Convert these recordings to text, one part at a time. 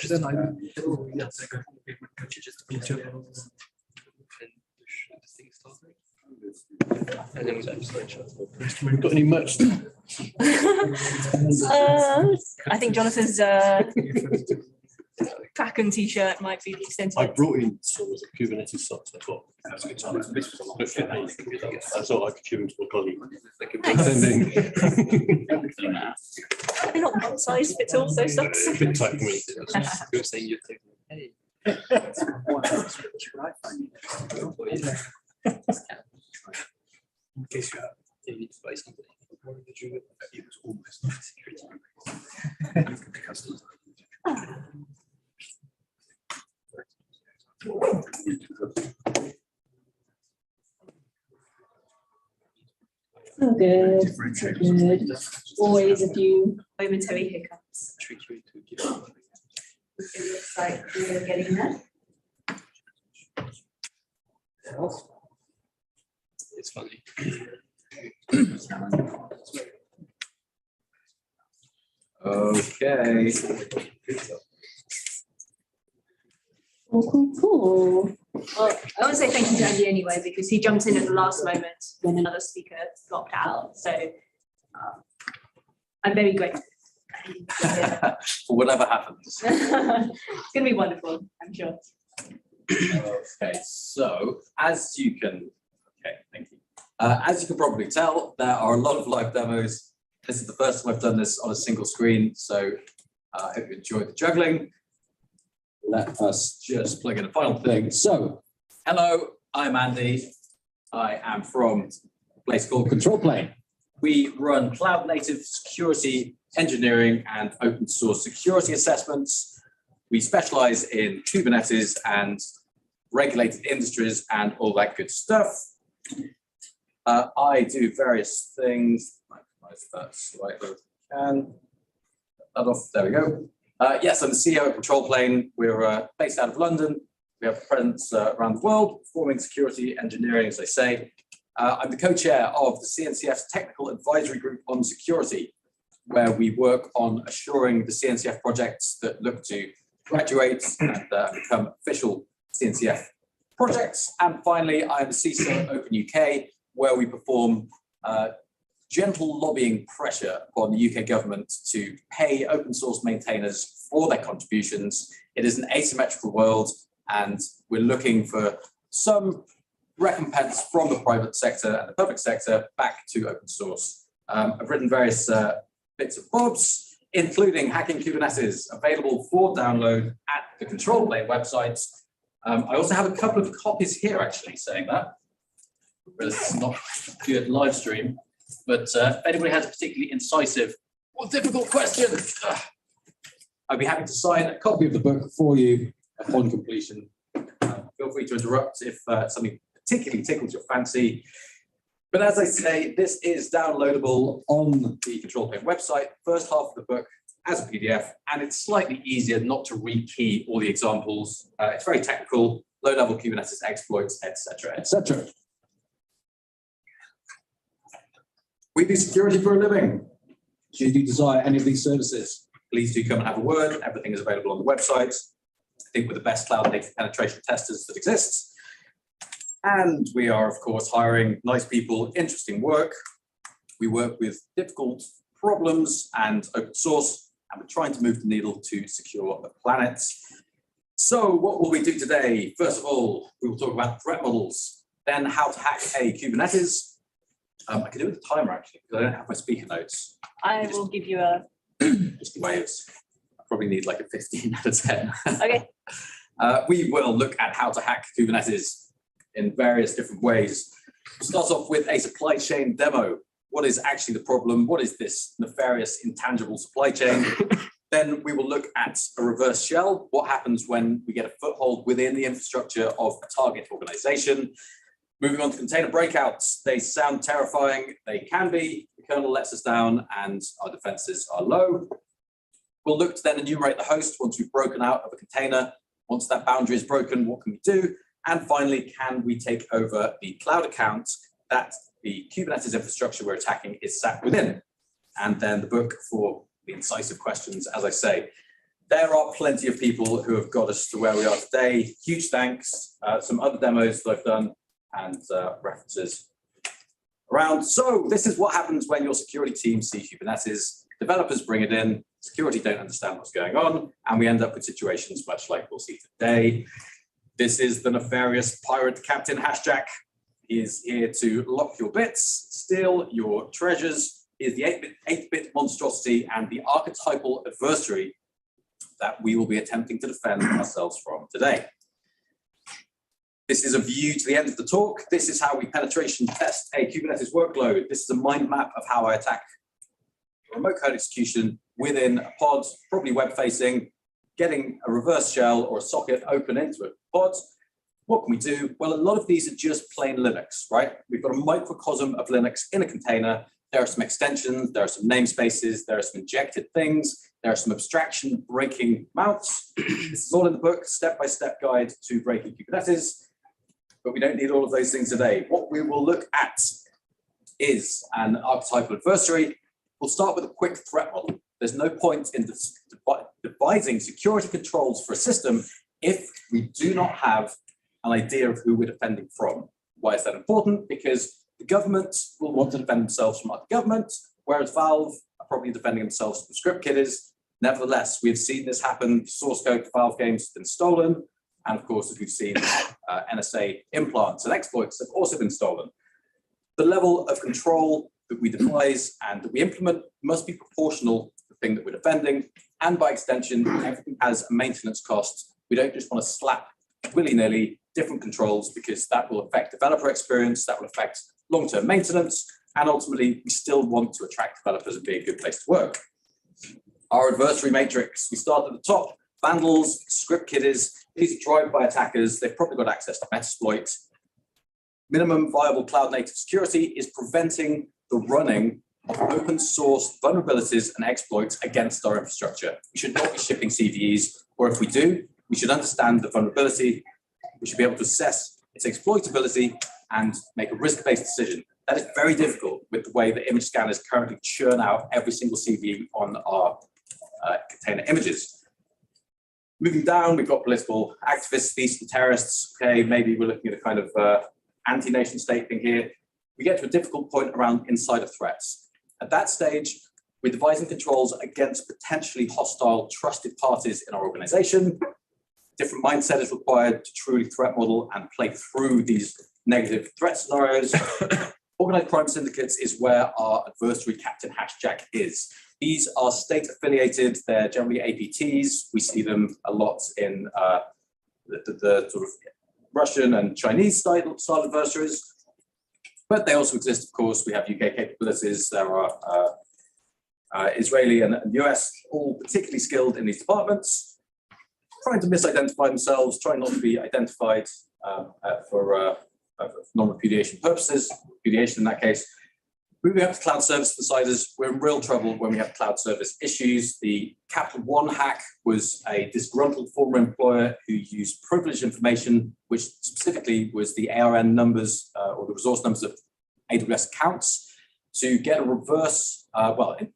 Then I and then we've got any merch? I think Jonathan's Kraken t-shirt might be the extent I of it. brought in some of the Kubernetes socks I got. That's a good time. I thought I could give them to my colleague. They're not one size fits all, those socks. A bit tight for me. You're saying you're taking, hey. In case you have. You need to buy something. It was almost like security. Customers. Oh, good. Good. Always a few momentary hiccups. Treat you to give. It looks like we're getting there. It's funny. Okay. Cool. Well, I want to say thank you to Andy anyway, because he jumped in at the last moment when another speaker dropped out. So I'm very grateful. For whatever happens. It's going to be wonderful, I'm sure. Okay, so as you can, thank you. As you can probably tell, there are a lot of live demos. This is the first time I've done this on a single screen, so I hope you enjoyed the juggling. Let us just plug in a final thing. So, hello, I'm Andy. I am from a place called Control Plane. We run cloud native security engineering and open source security assessments. We specialize in Kubernetes and regulated industries and all that good stuff. I do various things. That slightly can. That off. There we go. Yes, I'm the CEO of Control Plane. We're based out of London. We have a presence around the world, performing security engineering, as I say. I'm the co-chair of the CNCF's Technical Advisory Group on Security, where we work on assuring the CNCF projects that look to graduate and become official CNCF projects. And finally, I'm the CISO of Open UK, where we perform gentle lobbying pressure upon the UK government to pay open source maintainers for their contributions. It is an asymmetrical world, and we're looking for some recompense from the private sector and the public sector back to open source. I've written various bits and bobs, including Hacking Kubernetes, available for download at the Control Plane website. I also have a couple of copies here, actually, saying that. But it's not a good live stream. But if anybody has a particularly incisive or difficult question, I'd be happy to sign a copy of the book for you upon completion. Feel free to interrupt if something particularly tickles your fancy. But as I say, this is downloadable on the Control Plane website, first half of the book as a PDF, and it's slightly easier not to rekey all the examples. It's very technical, low-level Kubernetes exploits, etc., etc. We do security for a living. Should you desire any of these services, please do come and have a word. Everything is available on the website. I think we're the best cloud native penetration testers that exists. And we are, of course, hiring nice people, interesting work. We work with difficult problems and open source, and we're trying to move the needle to secure the planet. So what will we do today? First of all, we will talk about threat models, then how to hack a Kubernetes. I can do it with the timer, actually, because I don't have my speaker notes. I will give you a... Just waves. I probably need like a 15 out of 10. Okay. We will look at how to hack Kubernetes in various different ways. We'll start off with a supply chain demo. What is actually the problem? What is this nefarious, intangible supply chain? Then we will look at a reverse shell. What happens when we get a foothold within the infrastructure of a target organization? Moving on to container breakouts. They sound terrifying. They can be. The kernel lets us down and our defenses are low. We'll look to then enumerate the host once we've broken out of a container. Once that boundary is broken, what can we do? And finally, can we take over the cloud account that the Kubernetes infrastructure we're attacking is sat within? And then the book for the incisive questions, as I say. There are plenty of people who have got us to where we are today. Huge thanks. Some other demos that I've done and references around. So this is what happens when your security team sees Kubernetes. Developers bring it in, security don't understand what's going on, and we end up with situations much like we'll see today. This is the nefarious pirate Captain Hashjack. He is here to lock your bits, steal your treasures. He is the 8-bit monstrosity and the archetypal adversary that we will be attempting to defend ourselves from today. This is a view to the end of the talk. This is how we penetration test a Kubernetes workload. This is a mind map of how I attack remote code execution within a pod, probably web-facing, getting a reverse shell or a socket open into a pod. What can we do? Well, a lot of these are just plain Linux, right? We've got a microcosm of Linux in a container. There are some extensions, there are some namespaces, there are some injected things, there are some abstraction breaking mounts. This is all in the book, step-by-step guide to breaking Kubernetes, but we don't need all of those things today. What we will look at is an archetypal adversary. We'll start with a quick threat model. There's no point in devising security controls for a system if we do not have an idea of who we're defending from. Why is that important? Because the government will want to defend themselves from other government, whereas Valve are probably defending themselves from script kiddies. Nevertheless, we've seen this happen. Source code for Valve games has been stolen. And of course, as we've seen, NSA implants and exploits have also been stolen. The level of control that we devise and that we implement must be proportional to the thing that we're defending. And by extension, everything has a maintenance cost. We don't just want to slap willy-nilly different controls because that will affect developer experience, that will affect long-term maintenance, and ultimately we still want to attract developers and be a good place to work. Our adversary matrix, we start at the top, vandals, script kiddies, these are drive-by attackers, they've probably got access to Metasploit. Minimum viable cloud-native security is preventing the running of open source vulnerabilities and exploits against our infrastructure. We should not be shipping CVEs, or if we do, we should understand the vulnerability. We should be able to assess its exploitability and make a risk-based decision. That is very difficult with the way that image scanners currently churn out every single CV on our container images. Moving down, we've got political activists, thieves and terrorists. Okay, maybe we're looking at a kind of anti-nation state thing here. We get to a difficult point around insider threats. At that stage, we're devising controls against potentially hostile trusted parties in our organization. Different mindset is required to truly threat model and play through these negative threat scenarios. Organized crime syndicates is where our adversary Captain Hashjack is. These are state affiliated, they're generally APTs. We see them a lot in the sort of Russian and Chinese style adversaries. But they also exist, of course. We have UK capabilities. There are Israeli and US, all particularly skilled in these departments, trying to misidentify themselves, trying not to be identified for non-repudiation purposes, repudiation in that case. Moving up to cloud service insiders, we're in real trouble when we have cloud service issues. The Capital One hack was a disgruntled former employer who used privileged information, which specifically was the ARN numbers or the resource numbers of AWS accounts, to get a reverse,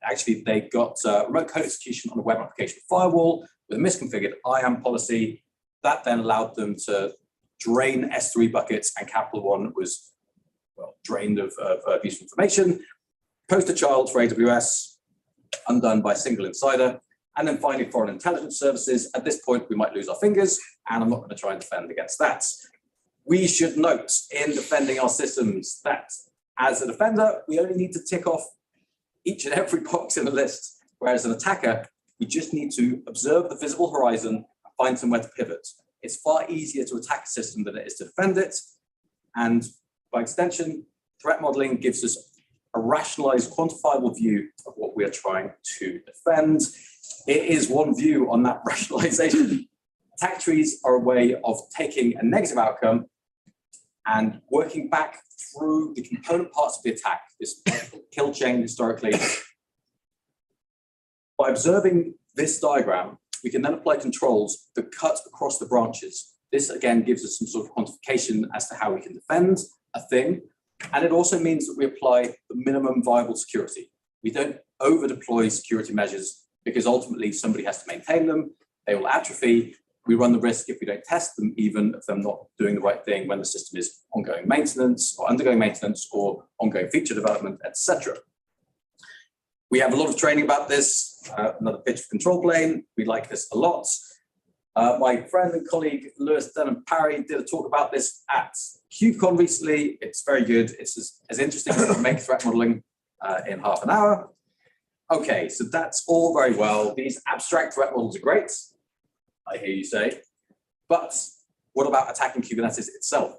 actually they got remote code execution on a web application firewall with a misconfigured IAM policy. That then allowed them to drain S3 buckets, and Capital One was drained of useful information. Poster child for AWS, undone by a single insider. And then finally, foreign intelligence services. At this point, we might lose our fingers, and I'm not going to try and defend against that. We should note in defending our systems that as a defender, we only need to tick off each and every box in the list, whereas an attacker, we just need to observe the visible horizon and find somewhere to pivot. It's far easier to attack a system than it is to defend it. And by extension, threat modeling gives us a rationalized, quantifiable view of what we are trying to defend. It is one view on that rationalization. Attack trees are a way of taking a negative outcome and working back through the component parts of the attack, this kill chain historically. By observing this diagram, we can then apply controls that cut across the branches. This again gives us some sort of quantification as to how we can defend a thing. And it also means that we apply the minimum viable security. We don't over deploy security measures because ultimately somebody has to maintain them. they will atrophy. We run the risk, if we don't test them, even of them not doing the right thing when the system is ongoing maintenance or undergoing maintenance or ongoing feature development, etc. We have a lot of training about this. Another pitch for control plane. We like this a lot. My friend and colleague Lewis Denham Parry did a talk about this at KubeCon recently. It's very good. It's as interesting as make threat modeling in half an hour. Okay, so that's all very well. These abstract threat models are great, I hear you say. But what about attacking Kubernetes itself?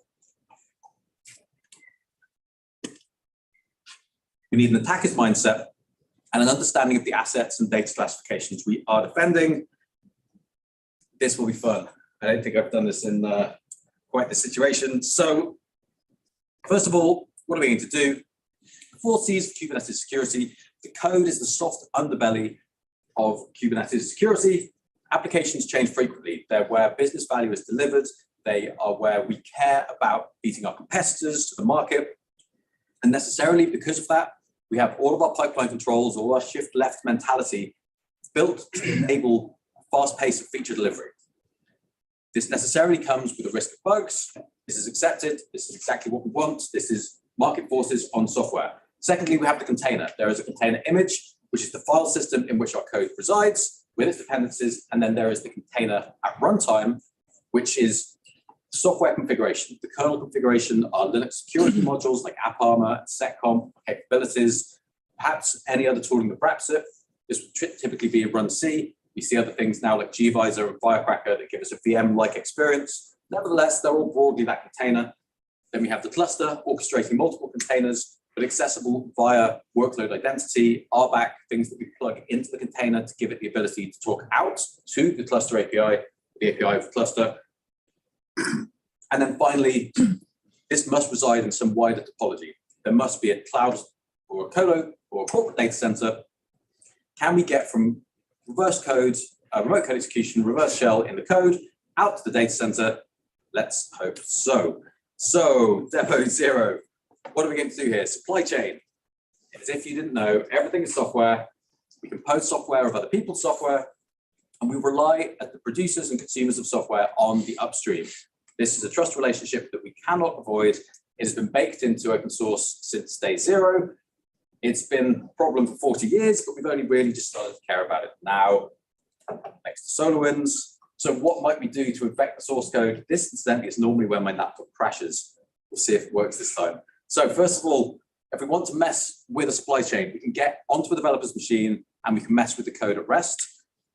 We need an attacker's mindset and an understanding of the assets and data classifications we are defending. This will be fun. I don't think I've done this in quite the situation. So first of all, what are we going to do? The 4 C's for Kubernetes security. The code is the soft underbelly of Kubernetes security. Applications change frequently. They're where business value is delivered. They are where we care about beating our competitors to the market. And necessarily because of that, we have all of our pipeline controls, all our shift left mentality built to enable a fast pace of feature delivery. This necessarily comes with a risk of bugs. This is accepted. This is exactly what we want. This is market forces on software. Secondly, we have the container. There is a container image, which is the file system in which our code resides with its dependencies. And then there is the container at runtime, which is software configuration. The kernel configuration are Linux security modules like AppArmor, SecComp, capabilities, perhaps any other tooling that wraps it. This would typically be a run C. We see other things now like gvisor and Firecracker that give us a VM-like experience. Nevertheless, they're all broadly that container. Then we have the cluster orchestrating multiple containers, but accessible via workload identity, RBAC, things that we plug into the container to give it the ability to talk out to the cluster API, the API of the cluster. And then finally, this must reside in some wider topology. There must be a cloud or a colo or a corporate data center. Can we get from reverse code, remote code execution, reverse shell in the code out to the data center? Let's hope so. So demo 0. What are we going to do here? Supply chain. As if you didn't know, everything is software. We compose software of other people's software, and we rely as the producers and consumers of software on the upstream. This is a trust relationship that we cannot avoid. It has been baked into open source since day 0. It's been a problem for 40 years, but we've only really just started to care about it now, thanks to SolarWinds. So what might we do to infect the source code? This, incidentally, is normally when my laptop crashes. We'll see if it works this time. So first of all, if we want to mess with a supply chain, we can get onto a developer's machine and we can mess with the code at rest.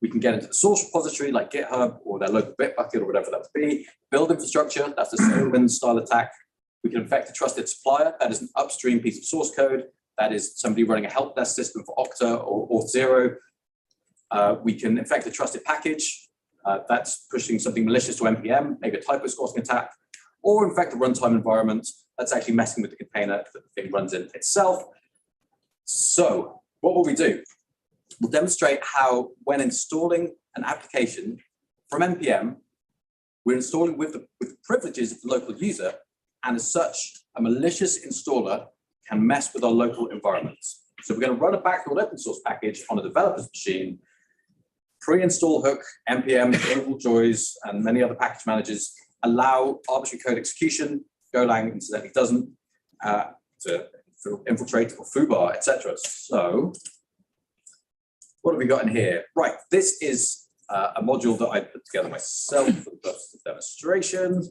We can get into the source repository like GitHub or their local Bitbucket or whatever that would be, build infrastructure, that's a SolarWinds style attack. We can infect a trusted supplier, that is an upstream piece of source code. That is somebody running a help desk system for Okta or Auth0. We can infect a trusted package. That's pushing something malicious to NPM, maybe a typo squatting attack, or infect a runtime environment. That's actually messing with the container that the thing runs in itself. So what will we do? We'll demonstrate how when installing an application from NPM, we're installing with the privileges of the local user, and as such, a malicious installer can mess with our local environments. So we're going to run a backdoor open source package on a developer's machine, pre-install hook, NPM, global joys, and many other package managers allow arbitrary code execution. Golang incidentally doesn't, to infiltrate or foobar, etc. So what have we got in here? Right, this is a module that I put together myself for the purpose of demonstration.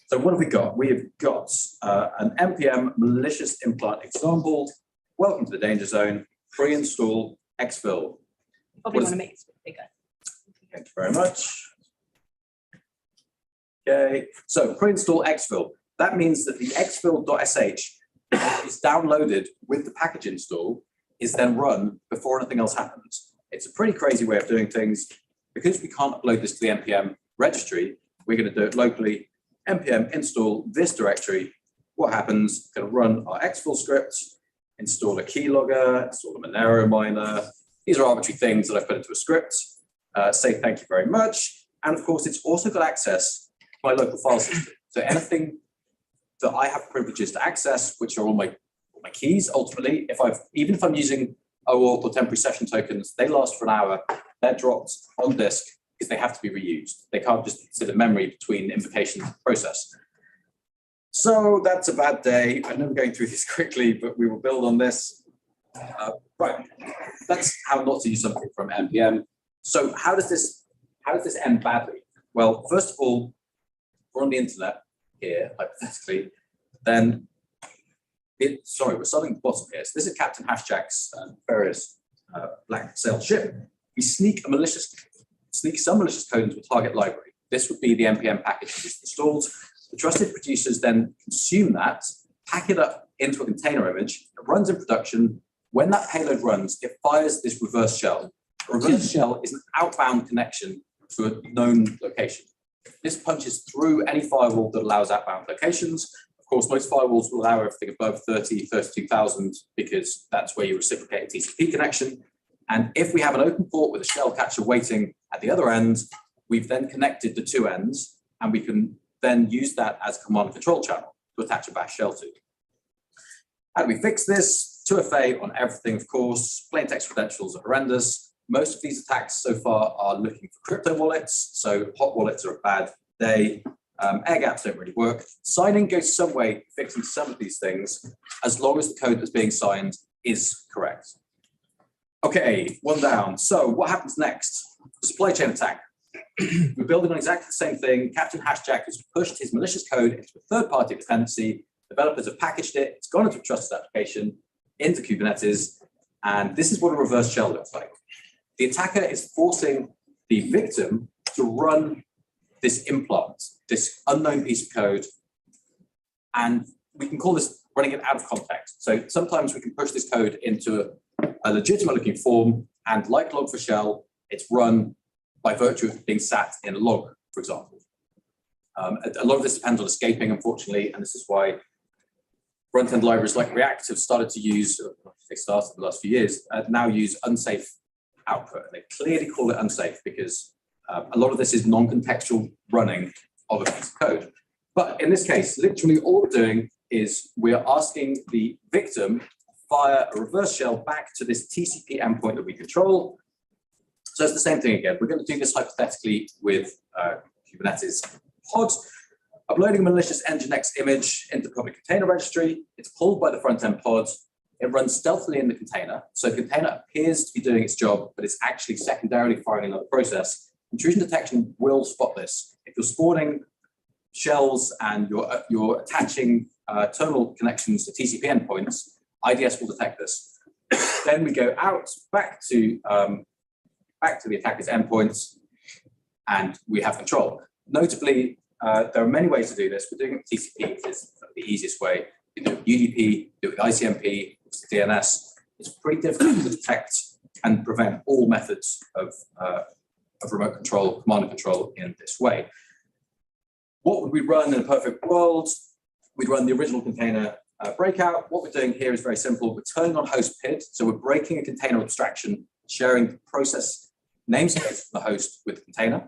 So what have we got? We have got an NPM malicious implant example. Welcome to the danger zone. Pre-install exfil. Probably want to make it bigger. Thank you very much. Okay, so pre-install exfil. That means that the exfil.sh is downloaded with the package install, is then run before anything else happens. It's a pretty crazy way of doing things. Because we can't upload this to the NPM registry, we're going to do it locally. NPM install this directory. What happens? Going to run our exfil script, install a keylogger, install a Monero miner. These are arbitrary things that I've put into a script. Say thank you very much. And of course, it's also got access to my local file system. So anything that I have privileges to access, which are all my keys, ultimately, even if I'm using OAuth or temporary session tokens, they last for an hour. they're dropped on disk because they have to be reused. They can't just sit in memory between invocations and process. So that's a bad day. I know I'm going through this quickly, but we will build on this. Right, that's how not to use something from NPM. So how does this end badly? Well, first of all, we're on the internet here, hypothetically, then we're starting at the bottom here. So this is Captain Hashjack's various black sail ship. We sneak some malicious code into a target library. This would be the NPM package that is installed. The trusted producers then consume that, pack it up into a container image, it runs in production. When that payload runs, it fires this reverse shell. A reverse shell is an outbound connection to a known location. This punches through any firewall that allows outbound locations. Of course, most firewalls will allow everything above 32,000 because that's where you reciprocate a TCP connection. And if we have an open port with a shell catcher waiting at the other end, we've then connected the two ends, and we can then use that as a command and control channel to attach a bash shell to. How do we fix this? 2FA on everything, of course. Plain text credentials are horrendous. Most of these attacks so far are looking for crypto wallets, so hot wallets are a bad day. Air gaps don't really work. Signing goes some way fixing some of these things, as long as the code that's being signed is correct. Okay, one down. So what happens next? The supply chain attack. We're building on exactly the same thing. Captain Hashjack has pushed his malicious code into a third-party dependency. Developers have packaged it. It's gone into a trusted application, into Kubernetes, and this is what a reverse shell looks like. The attacker is forcing the victim to run this implant, this unknown piece of code, and we can call this running it out of context. So sometimes we can push this code into a legitimate looking form, and like Log4Shell, it's run by virtue of being sat in a log, for example. A lot of this depends on escaping, unfortunately, and this is why front-end libraries like React have started to use, they started in the last few years, now use unsafe output. And they clearly call it unsafe because a lot of this is non-contextual running of a piece of code. But in this case, literally all we're doing is we're asking the victim to fire a reverse shell back to this TCP endpoint that we control. So it's the same thing again. We're going to do this hypothetically with Kubernetes pods. Uploading a malicious Nginx image into public container registry. It's pulled by the front-end pod. It runs stealthily in the container. So the container appears to be doing its job, but it's actually secondarily firing another process. Intrusion detection will spot this. If you're spawning shells and you're attaching terminal connections to TCP endpoints, IDS will detect this. Then we go out back to the attacker's endpoints, and we have control. Notably, there are many ways to do this. We're doing it with TCP, which is the easiest way. You do it with UDP, do it with ICMP, with DNS. It's pretty difficult to detect and prevent all methods of remote control, command and control in this way. What would we run in a perfect world? We'd run the original container breakout. What we're doing here is very simple. We're turning on host PID. So we're breaking a container abstraction, sharing the process namespace from the host with the container.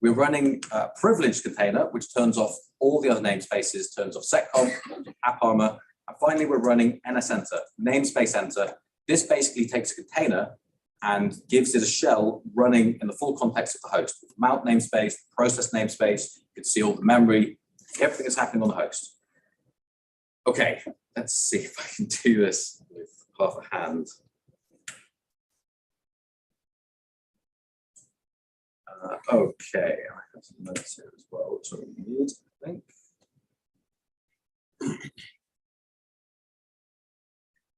We're running a privileged container, which turns off all the other namespaces, turns off seccomp, AppArmor. And finally, we're running NSEnter, namespace enter. This basically takes a container and gives it a shell running in the full context of the host. With mount namespace, process namespace, you can see all the memory, everything that's happening on the host. Okay, let's see if I can do this with half a hand. Okay, I have some notes here as well, which I need, I think.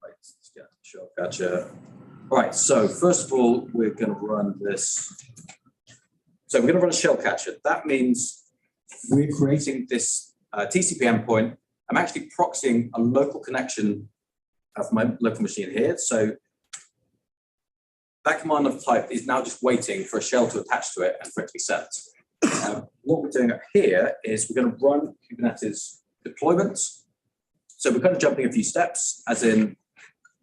Right, let's get shell catcher. Right, so first of all, we're going to run this. So we're going to run a shell catcher. That means we're creating this TCP endpoint. I'm actually proxying a local connection of my local machine here. So that command of type is now just waiting for a shell to attach to it and for it to be sent. What we're doing up here is we're going to run Kubernetes deployment. So we're kind of jumping a few steps, as in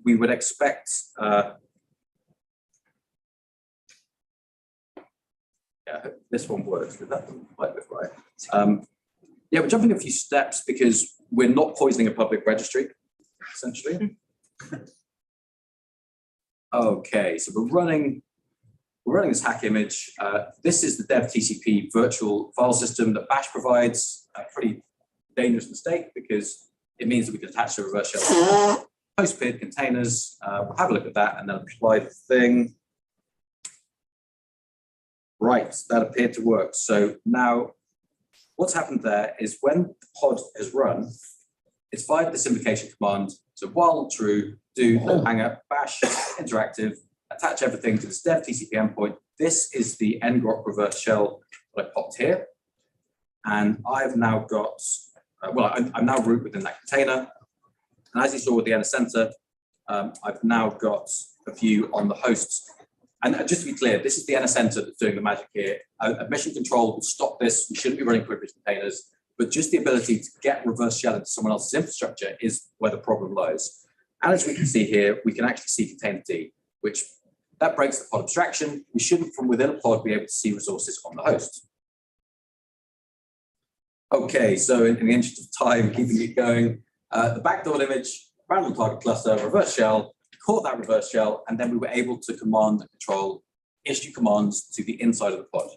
we would expect yeah, this one works, but that doesn't quite look right. Yeah, we're jumping a few steps because we're not poisoning a public registry, essentially. Okay, so we're running we're running this hack image. This is the dev TCP virtual file system that Bash provides. A pretty dangerous mistake because it means that we can attach a reverse shell host PID containers. We'll have a look at that and then apply the thing. Right, that appeared to work. So now what's happened there is when the pod has run, it's fired this invocation command. So while true, do hanger bash interactive, attach everything to this dev TCP endpoint. This is the ngrok reverse shell that I popped here. And I've now got, I'm now root within that container. And as you saw with the NSCenter, I've now got a view on the hosts. And just to be clear, this is the NSCenter that's doing the magic here. Admission control will stop this. We shouldn't be running privileged containers, but just the ability to get reverse shell into someone else's infrastructure is where the problem lies. And as we can see here, we can actually see container D, which that breaks the pod abstraction. We shouldn't, from within a pod, be able to see resources on the host. Okay, so in the interest of time, keeping it going, the backdoor image, random target cluster, reverse shell, caught that reverse shell, and then we were able to command and control, issue commands to the inside of the pod.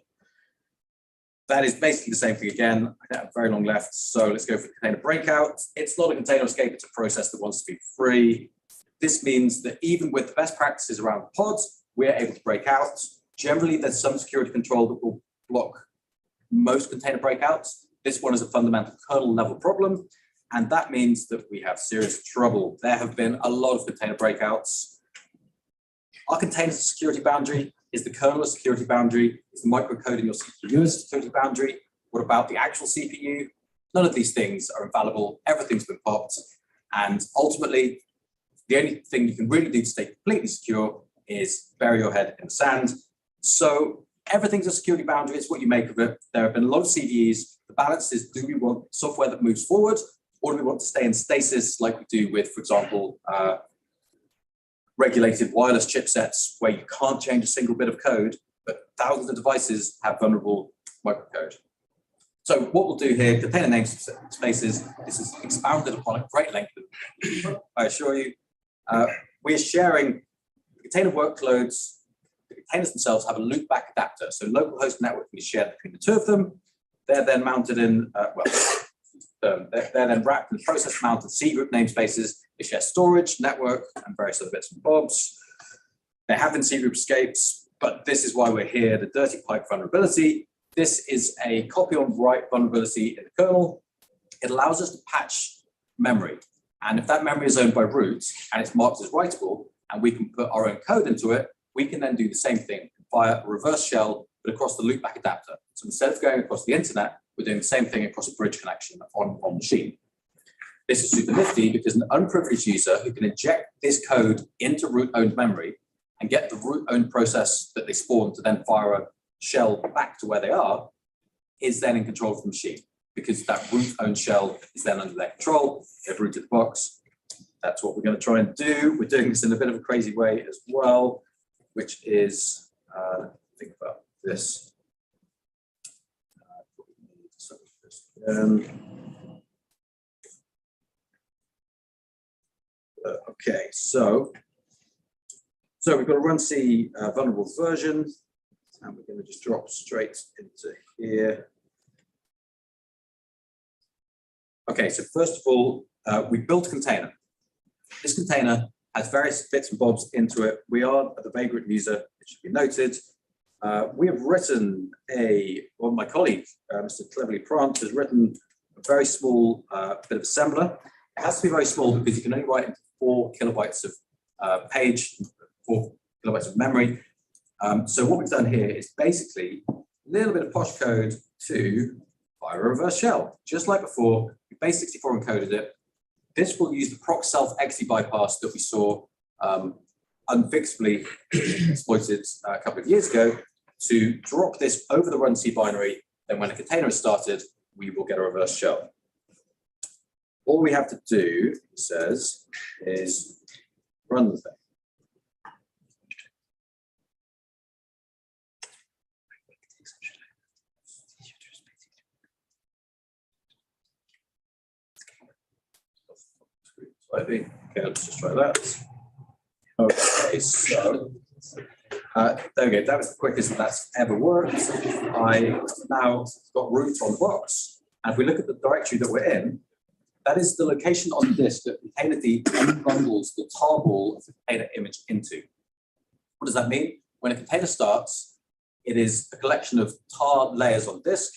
That is basically the same thing again. I don't have very long left, so let's go for the container breakout. It's not a container escape, it's a process that wants to be free. This means that even with the best practices around pods, we're able to break out. Generally, there's some security control that will block most container breakouts. This one is a fundamental kernel level problem, and that means that we have serious trouble. There have been a lot of container breakouts. Our container security boundary is the kernel security boundary, is the microcode in your CPU security boundary. What about the actual CPU? None of these things are infallible. Everything's been popped. And ultimately, the only thing you can really do to stay completely secure is bury your head in the sand. So everything's a security boundary. It's what you make of it. There have been a lot of CVEs. The balance is, do we want software that moves forward, or do we want to stay in stasis like we do with, for example, regulated wireless chipsets where you can't change a single bit of code, but thousands of devices have vulnerable microcode. So what we'll do here, container namespaces, this is expounded upon at great length, I assure you. We're sharing container workloads. The containers themselves have a loopback adapter. So localhost network can be shared between the two of them. They're then mounted in, they're then wrapped in process mounted C group namespaces. They share storage, network, and various other bits and bobs. They have in C group escapes, but this is why we're here, the dirty pipe vulnerability. This is a copy on write vulnerability in the kernel. It allows us to patch memory. And if that memory is owned by root and it's marked as writable, and we can put our own code into it, we can then do the same thing via a reverse shell, but across the loopback adapter. So instead of going across the internet, we're doing the same thing across a bridge connection on machine. This is super nifty because an unprivileged user who can inject this code into root-owned memory and get the root-owned process that they spawn to then fire a shell back to where they are is then in control of the machine because that root-owned shell is then under their control. They've rooted the box. That's what we're going to try and do. We're doing this in a bit of a crazy way as well, which is, think about this. Okay, so we've got a run C vulnerable version, and we're going to just drop straight into here. Okay, so first of all, we built a container. This container has various bits and bobs into it. We are the Vagrant user, it should be noted. We have written my colleague, Mr. Cleverly Prant, has written a very small bit of assembler. It has to be very small because you can only write into 4 kilobytes of page, 4 kilobytes of memory. So what we've done here is basically a little bit of posh code to fire a reverse shell. Just like before, we base64 encoded it. This will use the proc self exe bypass that we saw unfixably exploited a couple of years ago to drop this over the run C binary. Then when a container is started, we will get a reverse shell. All we have to do, it says, is run the thing. Slightly. Okay, let's just try that. Okay, so There we go. That was the quickest that's ever worked. I now got root on the box. And if we look at the directory that we're in, that is the location on the disk that containerd unbundles the tarball of the container image into. What does that mean? When a container starts, it is a collection of tar layers on disk,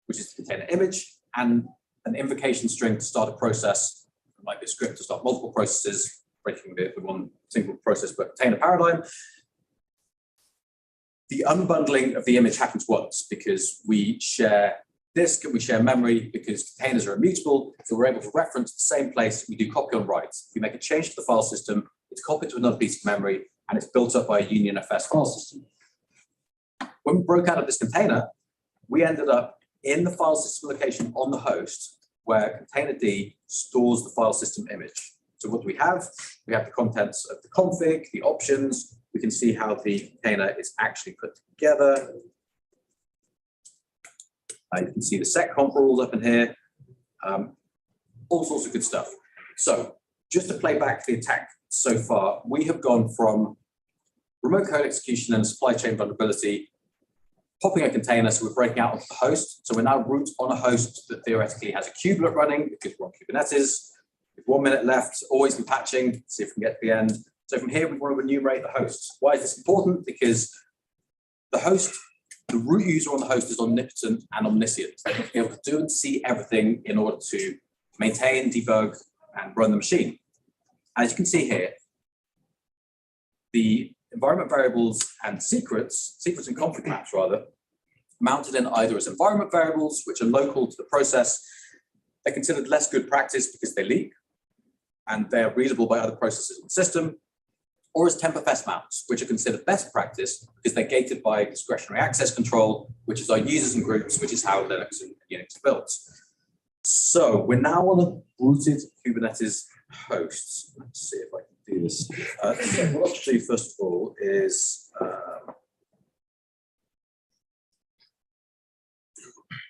which is the container image, and an invocation string to start a process. It might be a script to start multiple processes, breaking the one single process per container paradigm. The unbundling of the image happens once because we share disk and we share memory because containers are immutable. So we're able to reference the same place. We do copy on write. We make a change to the file system, it's copied to another piece of memory, and it's built up by a UnionFS file system. When we broke out of this container, we ended up in the file system location on the host where containerd stores the file system image. So what do we have? We have the contents of the config, the options. We can see how the container is actually put together. You can see the seccomp rules up in here. All sorts of good stuff. So just to play back the attack so far, we have gone from remote code execution and supply chain vulnerability, popping a container, so we're breaking out onto the host. So we're now root on a host that theoretically has a kubelet running because we're on Kubernetes. With 1 minute left, always be patching, see if we can get to the end. So from here, we want to enumerate the hosts. Why is this important? Because the host, the root user on the host is omnipotent and omniscient. They have to be able to do and see everything in order to maintain, debug, and run the machine. As you can see here, the environment variables and secrets and config maps rather, mounted in either as environment variables, which are local to the process. They're considered less good practice because they leak and they're readable by other processes in the system, or as temp-fs mounts, which are considered best practice because they're gated by discretionary access control, which is our users and groups, which is how Linux and Unix are built. So we're now on a rooted Kubernetes host. Let's see if I can do this. So what I'll do first of all is,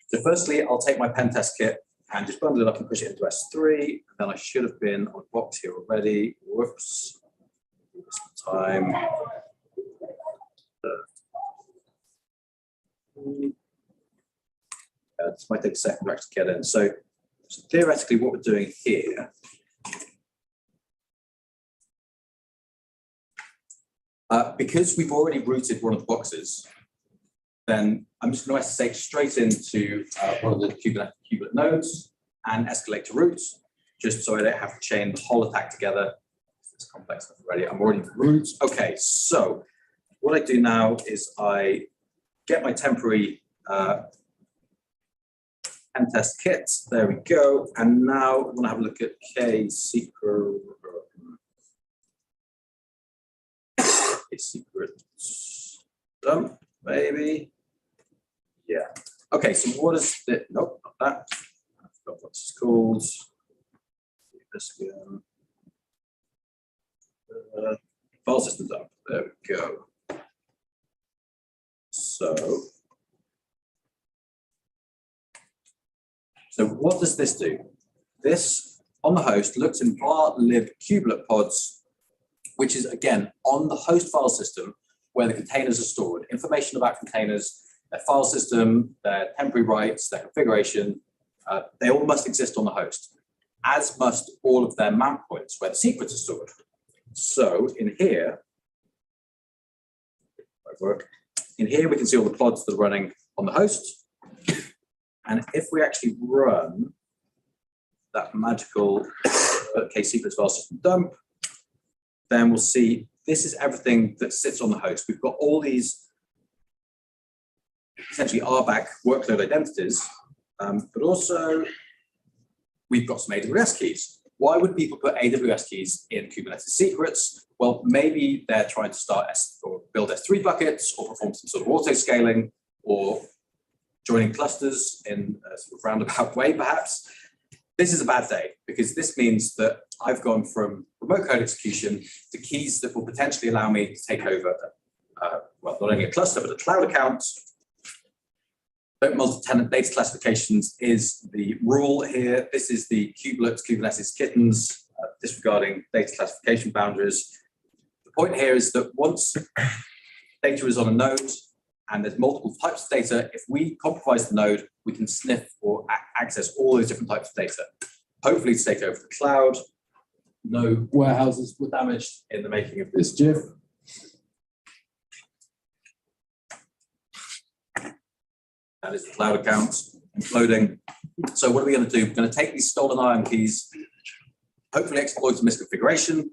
so firstly, I'll take my pen test kit and just bundle it up and push it into S3. And then I should have been on box here already. Whoops. Time. This might take a second to actually get in. So theoretically, what we're doing here because we've already rooted one of the boxes, then I'm just going to SSH straight into one of the kubelet nodes and escalate to root, just so I don't have to chain the whole attack together. It's complex enough already. I'm already in root. Okay, so what I do now is I get my temporary pen test kit. There we go. And now I want to have a look at KSecret. Secret dump, maybe. Yeah. Okay, so what is it? Nope, not that. I forgot what it's called. This again. File system dump. There we go. So what does this do? This on the host looks in var lib kubelet pods, which is again on the host file system where the containers are stored. Information about containers, their file system, their temporary rights, their configuration, they all must exist on the host, as must all of their mount points where the secrets are stored. So in here, we can see all the pods that are running on the host. And if we actually run that magical KSecret file system dump, then we'll see this is everything that sits on the host. We've got all these essentially RBAC workload identities, but also we've got some AWS keys. Why would people put AWS keys in Kubernetes secrets? Well, maybe they're trying to start or build S3 buckets or perform some sort of auto scaling or joining clusters in a sort of roundabout way, perhaps. This is a bad day because this means that I've gone from remote code execution to keys that will potentially allow me to take over, well, not only a cluster, but a cloud account. Don't multi-tenant data classifications is the rule here. This is the Kubernetes kittens, disregarding data classification boundaries. The point here is that once data is on a node and there's multiple types of data. If we compromise the node, we can sniff or access all those different types of data. Hopefully to take over the cloud. No warehouses were damaged in the making of this GIF. That is the cloud account imploding. So what are we going to do? We're going to take these stolen IAM keys, hopefully exploit the misconfiguration,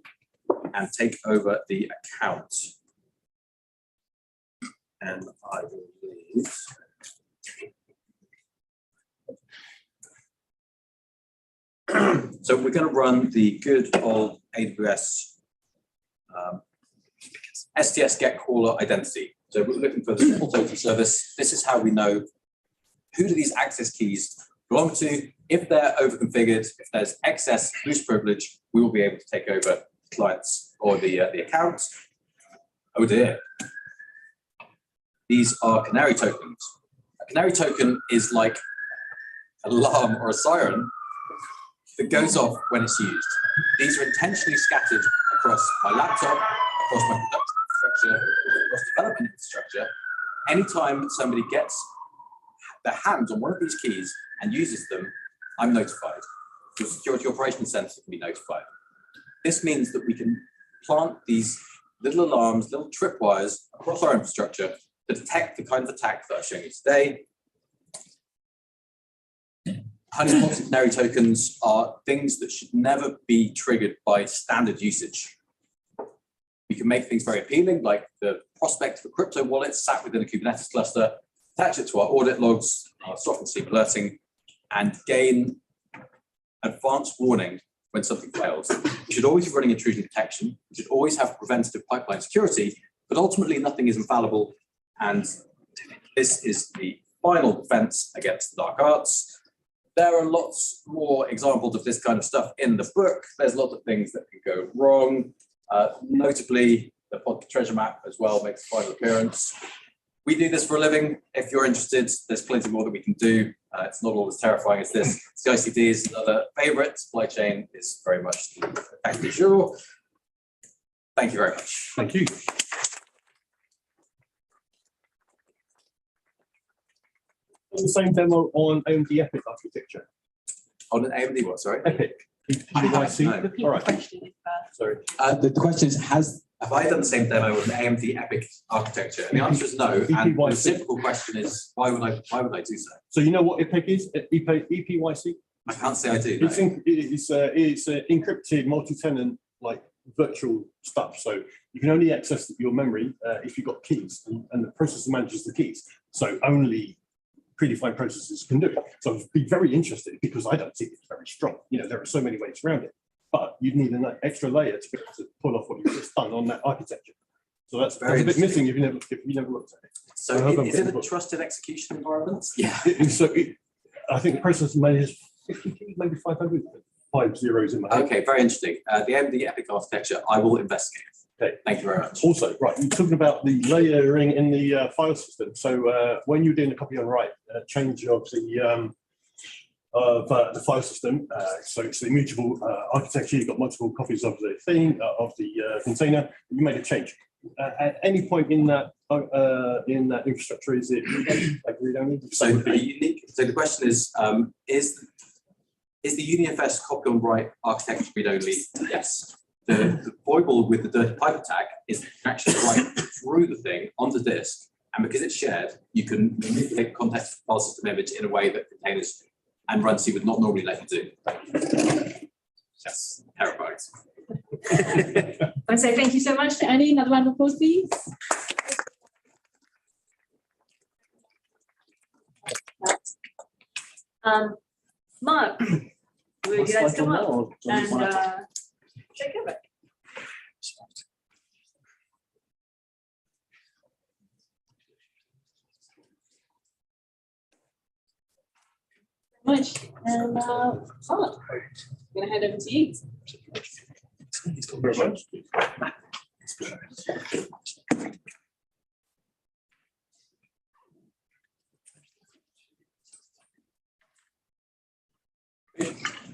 and take over the account. And I believe so we're going to run the good old AWS STS get caller identity. So we're looking for the simple token service. This is how we know who do these access keys belong to. If they're overconfigured, if there's excess loose privilege, we will be able to take over clients or the account. Oh dear. These are canary tokens. A canary token is like an alarm or a siren that goes off when it's used. These are intentionally scattered across my laptop, across my production infrastructure, across development infrastructure. Anytime somebody gets their hands on one of these keys and uses them, I'm notified. The security operations center can be notified. This means that we can plant these little alarms, little tripwires across our infrastructure to detect the kind of attack that I've shown you today. Honeypot and canary tokens are things that should never be triggered by standard usage. We can make things very appealing, like the prospect of a crypto wallet sat within a Kubernetes cluster, attach it to our audit logs, our software sleep alerting, and gain advanced warning when something fails. We should always be running intrusion detection. We should always have preventative pipeline security, but ultimately nothing is infallible. And this is the final defense against the dark arts. There are lots more examples of this kind of stuff in the book. There's lots of things that can go wrong. Notably, the pod treasure map as well makes a final appearance. We do this for a living. If you're interested, there's plenty more that we can do. It's not all as terrifying as this. CICD is another favorite. Supply chain is very much the attack du jour. Thank you very much. Thank you. The same demo on AMD Epic architecture. On an AMD what, sorry? Epic. I have, EPYC. no. All right. Question. Sorry. The question is, have I done the same demo with an AMD Epic architecture? And the answer is no. And the EPYC. reciprocal question is, why would I do so? So you know what Epic is? EPYC? I can't say I do. No. It's encrypted multi-tenant like virtual stuff. So you can only access your memory if you've got keys, and the processor manages the keys. So only predefined processors can do it. So I'd be very interested, because I don't think it's very strong. You know, there are so many ways around it, but you'd need an extra layer to be able to pull off what you've just done on that architecture. So that's Very a bit missing if you never looked at it. So I hope I'm is it getting a the book. trusted execution environment? Yeah. I think the processor manages 50 keys, maybe 500. 5 zeros in my head. Okay, very interesting. The AMD Epic architecture, I will investigate. Okay. Thank you very much. Also, right, you're talking about the layering in the file system. So when you're doing a copy on write, change of the file system, so it's the immutable architecture, you've got multiple copies of the thing, of the container, you made a change. At any point in that infrastructure, is it like read-only? So unique. So the question is the UniFS copy on write architecture read-only? Yes. The foible with the dirty pipe attack is that you can actually write through the thing onto disk, and because it's shared, you can manipulate the context of the file system image in a way that containers and runC would not normally let you do. Yes, terrifying. I say thank you so much to Annie. Another round of applause, please. Mark, would you like to come up and take over? Much and Mark, I'm gonna hand over to you. Very much.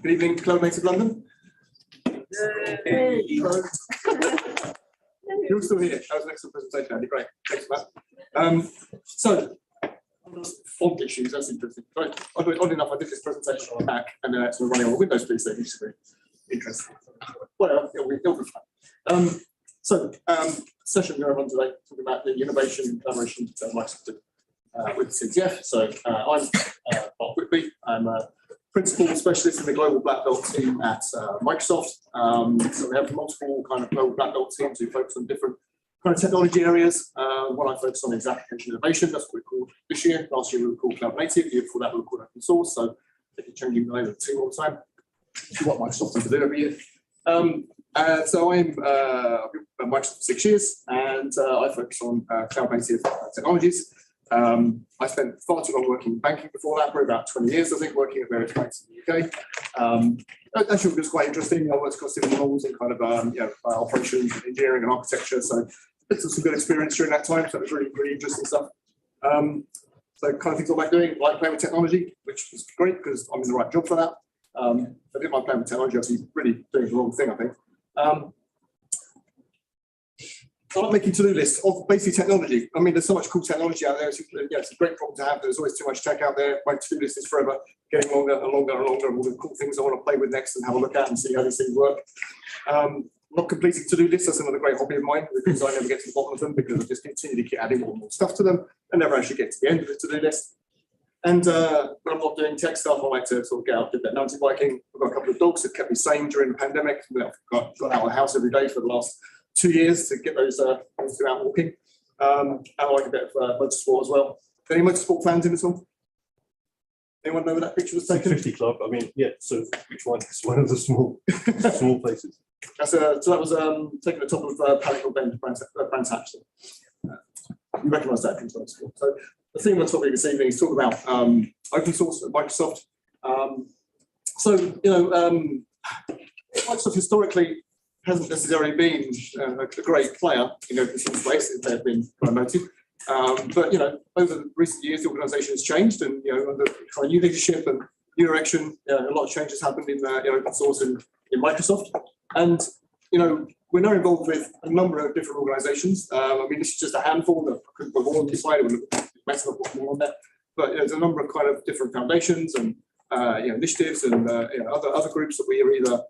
Good evening, Cloudmates of London. You're still here. That was an excellent presentation, Andy. Great. Thanks for that. So, font issues, that's interesting. Oddly enough, I did this presentation on a Mac and then actually running on a Windows PC, which is very interesting. Well, it'll be fun. Session we're going to run today, talking about the innovation and collaboration that Microsoft did with CNCF. So I'm Mark Whitby. I'm a principal specialist in the global black belt team at Microsoft. So we have multiple kind of global black belt teams who focus on different kind of technology areas. What I focus on is application innovation. That's what we called this year. Last year we were called cloud native. The year before that we were called open source. So they keep changing the name of the team all the time. Which is what Microsoft tends to do every year. So I've been at Microsoft for 6 years, and I focus on cloud native technologies. I spent far too long working in banking before that, for about 20 years, I think, working at various banks in the UK. Actually, it was quite interesting. I worked across different roles in kind of operations, and engineering, and architecture. So it's some good experience during that time. So it was really, really interesting stuff. So kind of things I like doing, like playing with technology, which is great because I'm in the right job for that. If I didn't like playing with technology, I'd be really doing the wrong thing, I think. I like making to-do lists of basic technology. I mean, there's so much cool technology out there. It's a great problem to have. There's always too much tech out there. My to-do list is forever getting longer and longer and longer. And all the cool things I want to play with next and have a look at and see how these things work. Not completing to-do lists, that's another great hobby of mine because I never get to the bottom of them because I just continue to keep adding more and more stuff to them and never actually get to the end of the to-do list. And when I'm not doing tech stuff, I like to sort of get out, do a bit of mountain biking. I've got a couple of dogs that kept me sane during the pandemic. I've got out of the house every day for the last 2 years to get those out walking. And I like a bit of motorsport as well. Any motorsport fans in this one? Anyone know where that picture was taken? 50 Club. I mean, yeah. So which one? It's one of the small places. So that was taken at the top of Panicle Bend, Brands Hatch. You recognise that from motorsport. So the theme on topic this evening is talk about open source at Microsoft. Microsoft historically hasn't necessarily been a great player in open source space. They've been promoted, but over recent years the organisation has changed, and under kind of new leadership and new direction, a lot of changes happened in open source in Microsoft, and we're now involved with a number of different organisations. I mean, this is just a handful that I couldn't put more on this slide. It would have messed up more on there, but there's a number of kind of different foundations and initiatives and other groups that we are either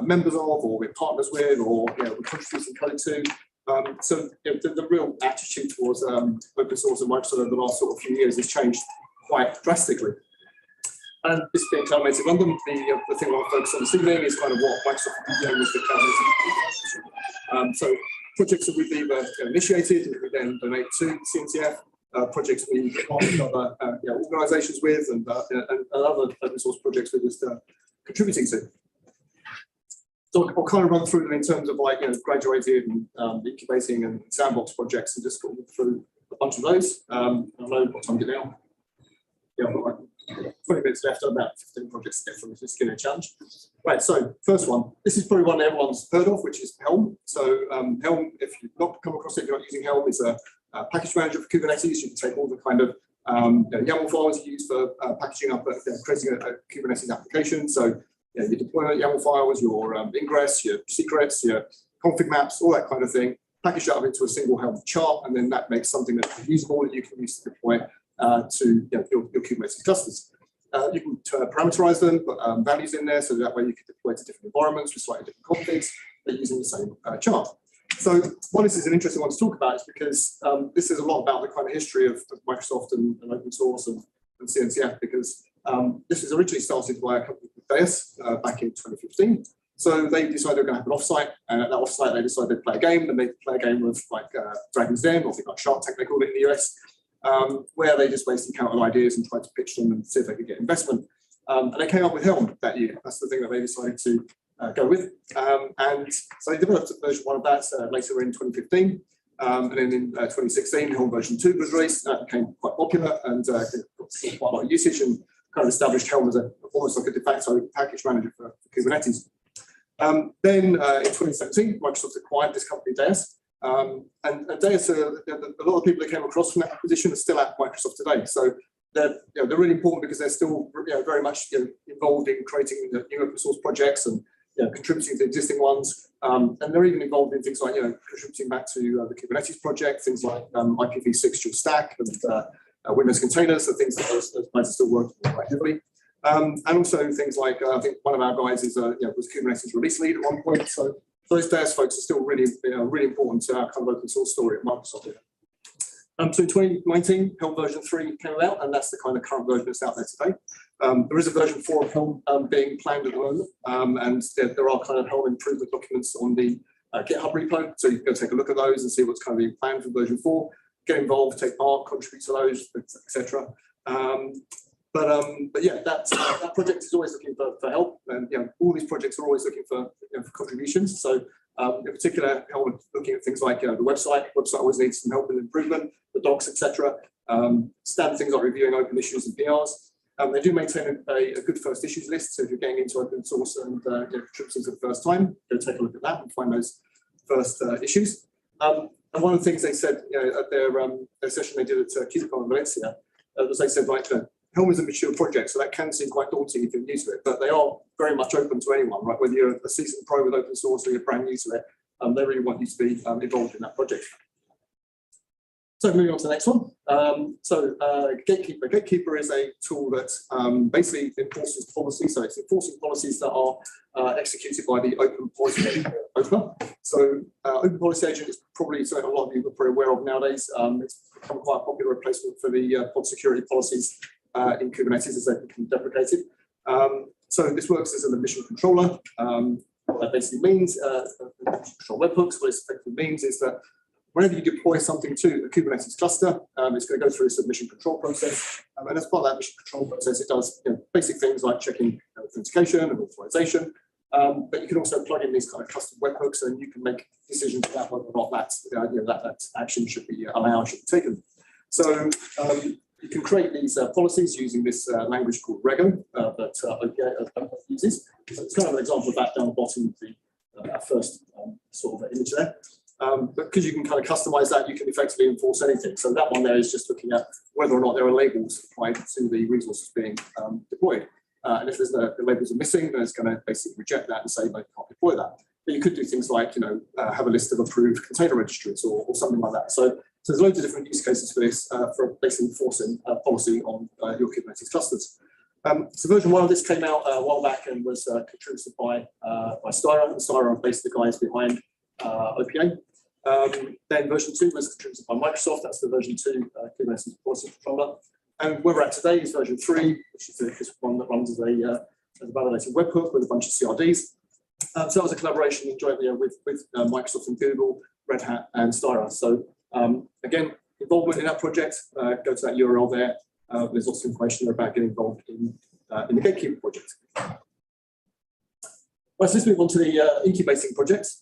members of, or we're partners with, or we're contributing code to. So the real attitude towards open source and Microsoft over the last sort of few years has changed quite drastically. And this being Cloud Native London, the thing I want to focus on this evening is kind of what Microsoft is doing with the Cloud Native. So projects that we've either initiated, we then donate to CNCF, projects we partner with other organisations with, and other open source projects we're just contributing to. So I'll kind of run through them in terms of graduated and incubating and sandbox projects, and just go through a bunch of those. I don't know what time to get now. Yeah, I've got like 20 minutes left, about 15 projects to get from this Skinner challenge. Right, so first one. This is probably one everyone's heard of, which is Helm. So Helm, if you've not come across it, if you're not using Helm, it's a package manager for Kubernetes. You can take all the kind of YAML files you use for packaging up, creating a Kubernetes application. So your deployment YAML files, your ingress, your secrets, your config maps, all that kind of thing, package that up into a single Helm chart, and then that makes something that's usable that you can use to deploy to your Kubernetes clusters. You can parameterize them, put values in there, so that way you can deploy to different environments with slightly different configs, but using the same chart. So why this is an interesting one to talk about is because this is a lot about the kind of history of Microsoft and open source and CNCF, because this was originally started by a company called Deus back in 2015. So they decided they were going to have an offsite, and at that offsite they decided they'd play a game, and they'd play a game of like Dragon's Den, or I think like Shark Tank they called it in the US, where they just basically counted ideas and tried to pitch them and see if they could get investment. And they came up with Helm that year. That's the thing that they decided to go with. And so they developed version 1 of that later in 2015. And then in 2016, Helm version 2 was released. That became quite popular and got quite a lot of usage, and kind of established Helm as almost like a de facto package manager for Kubernetes. Then in 2017, Microsoft acquired this company, Deus. And Deus, a lot of people that came across from that acquisition are still at Microsoft today. So they're really important because they're still very much involved in creating new open source projects and contributing to existing ones. And they're even involved in things like, contributing back to the Kubernetes project, things like IPv6 dual stack and Windows containers, so things that those guys are still working on quite heavily. And also things like, I think one of our guys is, was Kubernetes release lead at one point. So those devs folks are still really, really important to our kind of open source story at Microsoft. So in 2019, Helm version 3 came out, and that's the kind of current version that's out there today. There is a version 4 of Helm being planned at the moment, and there are kind of Helm improvement documents on the GitHub repo, so you can go take a look at those and see what's kind of being planned for version 4. Get involved, take part, contribute to those, etc. But yeah, that project is always looking for help, and all these projects are always looking for contributions. So in particular, Helm looking at things like the website. Website always needs some help and improvement, the docs, etc. Standard things like reviewing open issues and PRs. They do maintain a good first issues list. So if you're getting into open source and contributing for the first time, go take a look at that and find those first issues. And one of the things they said at their session they did at KubeCon in Valencia, was they said, like, Helm is a mature project, so that can seem quite daunting if you're new to it, but they are very much open to anyone, right? Whether you're a seasoned pro with open source or you're brand new to it, they really want you to be involved in that project. So moving on to the next one. Gatekeeper. Gatekeeper is a tool that basically enforces policy. So it's enforcing policies that are executed by the Open Policy Agent, OPA. So Open Policy Agent is probably something a lot of you are probably aware of nowadays. It's become quite a popular replacement for the pod security policies in Kubernetes as they become deprecated. So this works as an admission controller. What that basically means, control webhooks, what it effectively means is that whenever you deploy something to a Kubernetes cluster, it's going to go through a submission control process. And as part of that mission control process, it does basic things like checking authentication and authorization. But you can also plug in these kind of custom webhooks, and you can make decisions about whether or not that action should be allowed, should be taken. So you can create these policies using this language called Rego that OPA uses. So it's kind of an example of that down the bottom of the first sort of image there. But because you can kind of customize that, you can effectively enforce anything. So that one there is just looking at whether or not there are labels applied to the resources being deployed. And if there's the labels are missing, then it's going to basically reject that and say, no, you can't deploy that. But you could do things like, have a list of approved container registries or something like that. So there's loads of different use cases for this, for basically enforcing policy on your Kubernetes clusters. So version 1 of this came out a while back and was contributed by Styra. And Styra are basically the guys behind OPA. Then version 2 was contributed by Microsoft. That's the version 2 Kubernetes policy controller. And where we're at today is version 3, which is this one that runs as a validated webhook with a bunch of CRDs. So that was a collaboration jointly with Microsoft and Google, Red Hat, and Styra. So again, involvement in that project, go to that URL there. There's lots of information there about getting involved in the Gatekeeper project. Right, so let's move on to the incubating projects.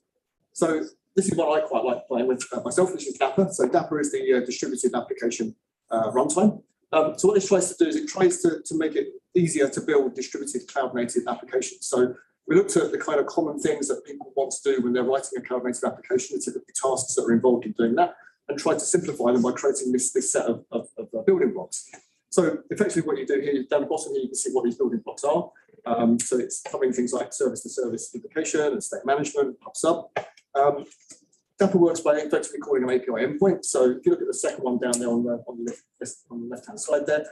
So this is what I quite like playing with myself, which is Dapper. So Dapper is the distributed application runtime. So what it tries to do is it tries to make it easier to build distributed cloud-native applications. So we looked at the kind of common things that people want to do when they're writing a cloud-native application, the typical tasks that are involved in doing that, and try to simplify them by creating this set of building blocks. So effectively what you do here, down the bottom here, you can see what these building blocks are. So it's covering things like service-to-service duplication and state management, pub-sub. Dapper works by effectively calling an API endpoint. So if you look at the second one down there on the left-hand side there,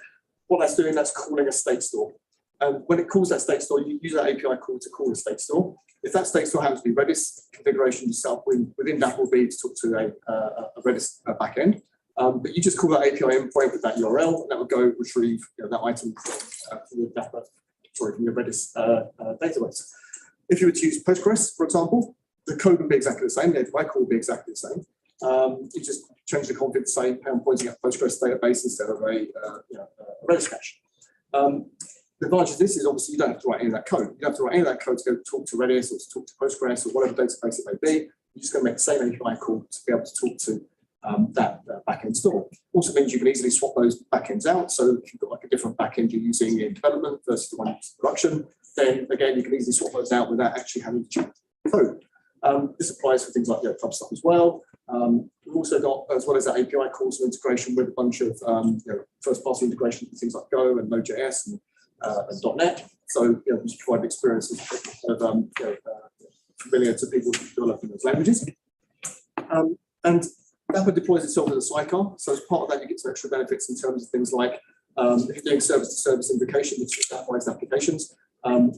what that's doing, that's calling a state store. And when it calls that state store, you use that API call to call the state store. If that state store happens to be Redis, configuration yourself within Dapper will be to talk to a Redis backend. But you just call that API endpoint with that URL, and that would go retrieve that item from your Dapper, from your Redis database. If you were to use Postgres, for example, the code would be exactly the same. The API call would be exactly the same. You just change the config to say, I'm pointing at Postgres database instead of a Redis cache. The advantage of this is obviously you don't have to write any of that code. You don't have to write any of that code to go talk to Redis or to talk to Postgres or whatever database it may be. You're just going to make the same API call to be able to talk to that backend store. Also means you can easily swap those backends out. So if you've got like a different backend you're using in development versus the one in production, then again, you can easily swap those out without actually having to change code. This applies for things like PubSub as well. We've also got, as well as that API call, some integration with a bunch of first-party integration with things like Go and Node.js and and .NET. So, you know, we provide experiences of familiar to people developing those languages. And Dapper deploys itself as a sidecar. So as part of that, you get some extra benefits in terms of things like if you're doing service-to-service invocation with Dapperized applications,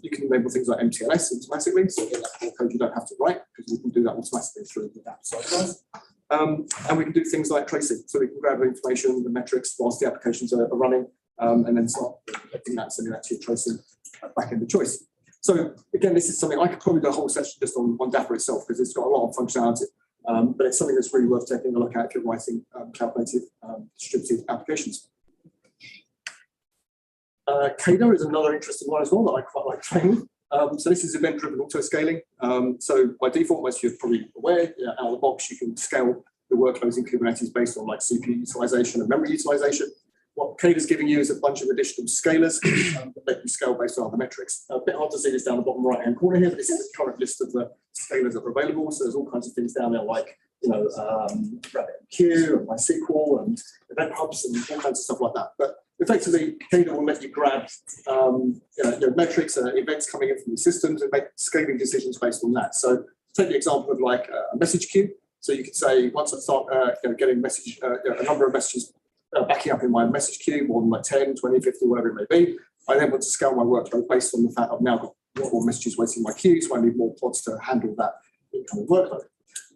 you can enable things like MTLS automatically. So in that code you don't have to write because we can do that automatically through the Dapper sidecars. And we can do things like tracing. So we can grab the information, the metrics whilst the applications are running, and then start collecting that, sending that to your tracing back into choice. So again, this is something I could probably do a whole session just on Dapper itself because it's got a lot of functionality. But it's something that's really worth taking a look at if you're writing cloud-native distributed applications. CADA is another interesting one as well that I quite like training. So this is event-driven auto-scaling. So by default, most of you are probably aware, out of the box, you can scale the workloads in Kubernetes based on like CPU utilization and memory utilization. What CADA is giving you is a bunch of additional scalars that make you scale based on other metrics. A bit hard to see this down the bottom right-hand corner here, but this is the current list of the scalars that are available. So there's all kinds of things down there like, you know, RabbitMQ and MySQL and event hubs and all kinds of stuff like that. But effectively, CADA will let you grab your metrics, events coming in from the systems and make scaling decisions based on that. So take the example of like a message queue. So you could say, once I start getting a number of messages backing up in my message queue, more than like 10, 20, 50, whatever it may be, I then want to scale my workload based on the fact I've now got more messages waiting in my queue, so I need more pods to handle that incoming workload.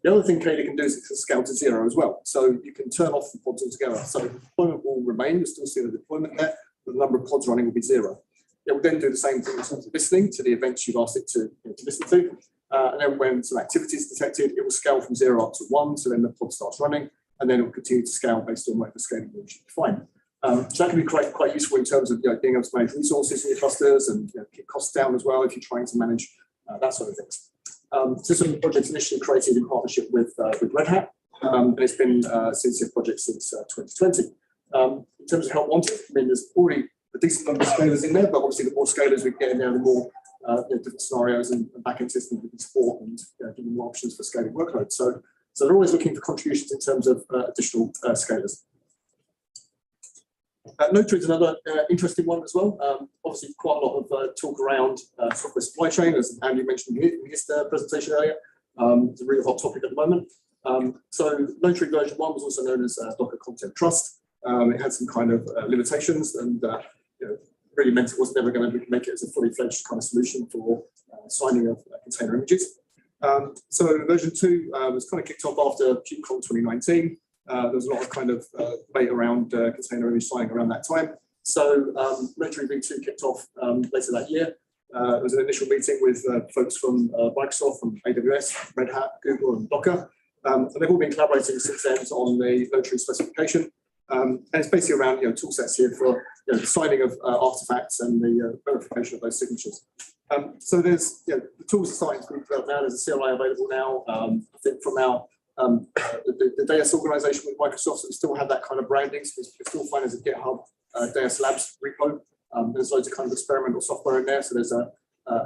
The other thing CADA can do is it can scale to 0 as well. So you can turn off the pods altogether. So deployment will remain, you'll still see the deployment there, but the number of pods running will be 0. It will then do the same thing in terms of listening to the events you've asked it to listen to. And then when some activity is detected, it will scale from 0 up to 1, so then the pod starts running, and then it will continue to scale based on whatever scaling you define. So that can be quite useful in terms of being able to manage resources in your clusters and keep costs down as well if you're trying to manage that sort of things. This is a project initially created in partnership with Red Hat, and it's been since the project since 2020. In terms of help wanted, I mean, there's already a decent number of scalars in there, but obviously the more scalars we get in there, the more different scenarios and backend systems we can support and give them more options for scaling workloads. So they're always looking for contributions in terms of additional scalars. Notary is another interesting one as well. Obviously, quite a lot of talk around software supply chain, as Andy mentioned in his presentation earlier. It's a really hot topic at the moment. So Notary version 1 was also known as Docker Content Trust. It had some kind of limitations and really meant it was never going to make it as a fully fledged kind of solution for signing of container images. So version 2 was kind of kicked off after KubeCon 2019. There was a lot of kind of debate around container image signing around that time. So Notary V2 kicked off later that year. There was an initial meeting with folks from Microsoft, from AWS, Red Hat, Google, and Docker. And they've all been collaborating since then on the Notary specification. And it's basically around tool sets here for the signing of artifacts and the verification of those signatures. So there's the tools are starting to be developed now. There's a CLI available now. I think from our the Deis organization with Microsoft, so we still have that kind of branding. So we still find there's a GitHub Deis Labs repo. There's loads of kind of experimental software in there. So there's an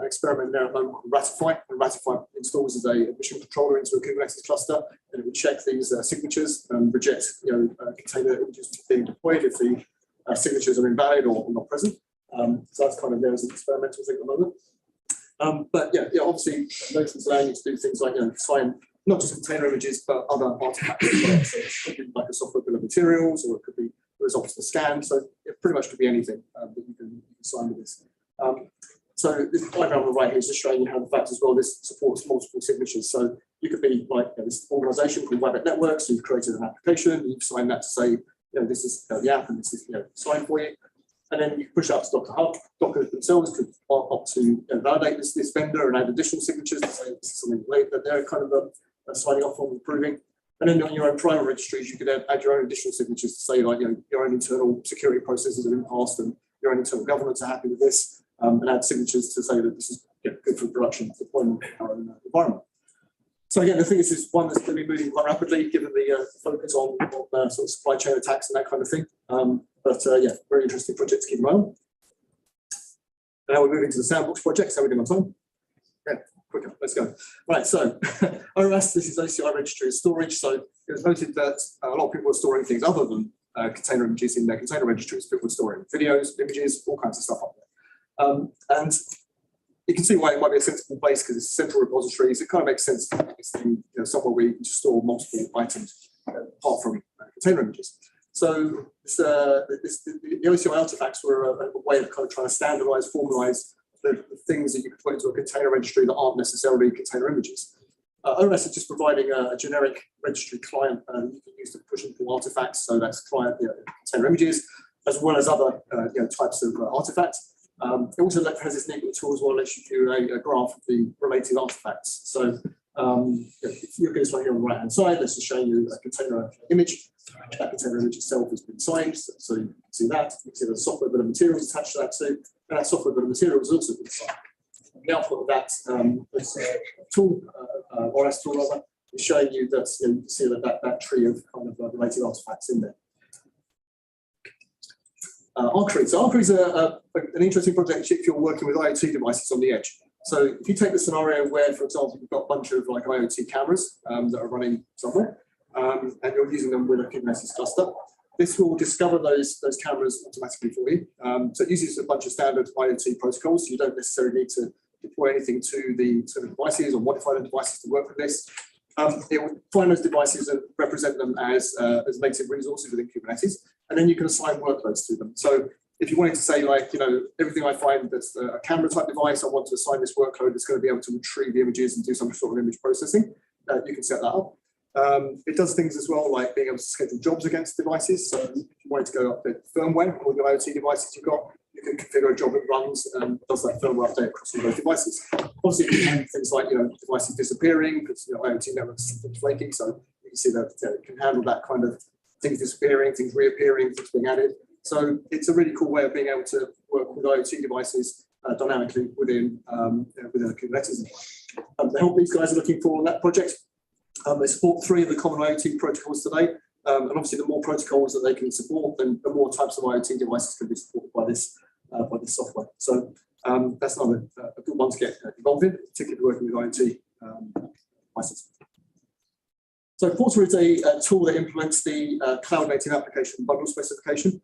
experiment there at the moment called Ratify. And Ratify installs as a admission controller into a Kubernetes cluster, and it would check these signatures and reject container images being deployed if the signatures are invalid or not present. So that's kind of there as an experimental thing at the moment. But obviously, Notary is allowing you to do things like sign not just container images, but other artifacts as well. So it could be like a software bill of materials, or it could be the results of a scan. So it pretty much could be anything that you can sign with this. So this diagram on the right here is just showing you how the fact as well this supports multiple signatures. So you could be like this organization called Wabbit Networks, you've created an application, you've signed that to say, this is the app and this is signed for you. And then you can push out to Docker Hub. Docker themselves could opt to validate this vendor and add additional signatures to say this is something that they're kind of signing off on and approving. And then on your own private registries, you could add your own additional signatures to say like your own internal security processes have been passed and your own internal governance are happy with this, and add signatures to say that this is good for production deployment in our own environment. So again, the thing is, it's one that's going to be moving quite rapidly given the focus on sort of supply chain attacks and that kind of thing. But very interesting project to keep an eye on. Now we're moving to the Sandbox project. How are we doing on time? Yeah, quicker. Let's go. Right, so ORAS, this is OCI registry storage. So it was noted that a lot of people are storing things other than container images in their container registries. People are storing videos, images, all kinds of stuff up there. And you can see why it might be a sensible place because it's central repositories. It kind of makes sense to have this thing, somewhere where you can just store multiple items apart from container images. So the OCI artifacts were a way of kind of trying to standardize, formalize the things that you could put into a container registry that aren't necessarily container images. ORES is just providing a generic registry client you can use to push and pull artifacts. So that's client container images, as well as other types of artifacts. It also has this neat little tool as well, lets you do a graph of the related artifacts. So if you look at this one here on the right hand side, this is showing you a container image. That container image itself has been signed, so you can see that. You can see the software bit of materials attached to that too, and that software bit of materials has also been signed. The output of that this tool, ORES tool rather, is showing you that you can see that tree of kind of related artifacts in there. Archery. So Archery is an interesting project if you're working with IoT devices on the edge. So if you take the scenario where, for example, you've got a bunch of like IoT cameras that are running somewhere, and you're using them with a Kubernetes cluster, this will discover those cameras automatically for you. So it uses a bunch of standard IoT protocols. So you don't necessarily need to deploy anything to the devices or modify the devices to work with this. It will find those devices and represent them as native resources within Kubernetes, and then you can assign workloads to them. So if you wanted to say, like, everything I find that's a camera type device, I want to assign this workload that's going to be able to retrieve the images and do some sort of image processing, you can set that up. It does things as well, like being able to schedule jobs against devices. So if you wanted to go update firmware on your IoT devices you've got, you can configure a job that runs and does that firmware update across all those devices. Obviously, you can have things like devices disappearing because IoT networks are flaky, so you can see that it can handle that kind of things disappearing, things reappearing, things being added. So it's a really cool way of being able to work with IoT devices dynamically within a Kubernetes environment. The help these guys are looking for on that project. They support 3 of the common IoT protocols today, and obviously the more protocols that they can support, then the more types of IoT devices can be supported by this software. So that's another a good one to get involved in, particularly working with IoT devices. So Porter is a tool that implements the cloud native application bundle specification.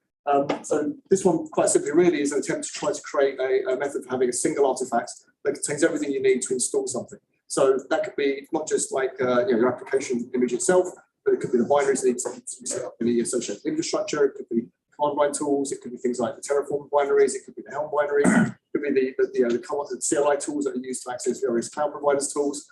So this one, quite simply, really is an attempt to try to create a method for having a single artifact that contains everything you need to install something. So that could be not just like your application image itself, but it could be the binaries that need to set up any associated infrastructure. It could be command line tools. It could be things like the Terraform binaries. It could be the Helm binary. It could be the CLI tools that are used to access various cloud providers' tools.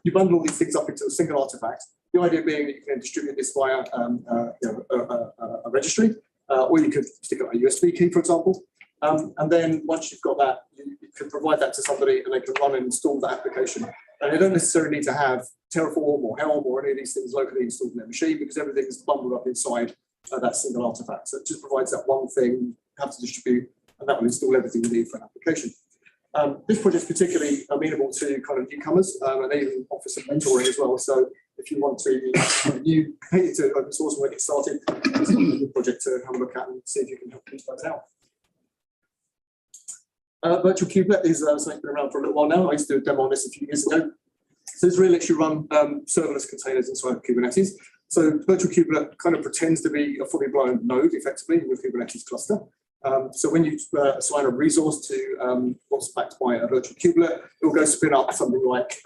You bundle all these things up into a single artifact. The idea being that you can distribute this via a registry, or you could stick it on a USB key, for example. And then once you've got that, you can provide that to somebody and they can run and install that application. And they don't necessarily need to have Terraform or Helm or any of these things locally installed in their machine because everything is bundled up inside that single artifact. So it just provides that one thing you have to distribute, and that will install everything you need for an application. This project is particularly amenable to kind of newcomers, and they even offer some mentoring as well. So if you want to to open source and get started, it's a good project to have a look at and see if you can help these guys out. Virtual Kubelet is something that's been around for a little while now. I used to do a demo on this a few years ago. So this really lets you run serverless containers inside of Kubernetes. So Virtual Kubelet kind of pretends to be a fully blown node, effectively, in your Kubernetes cluster. So when you assign a resource to what's backed by a Virtual Kubelet, it will go spin up something like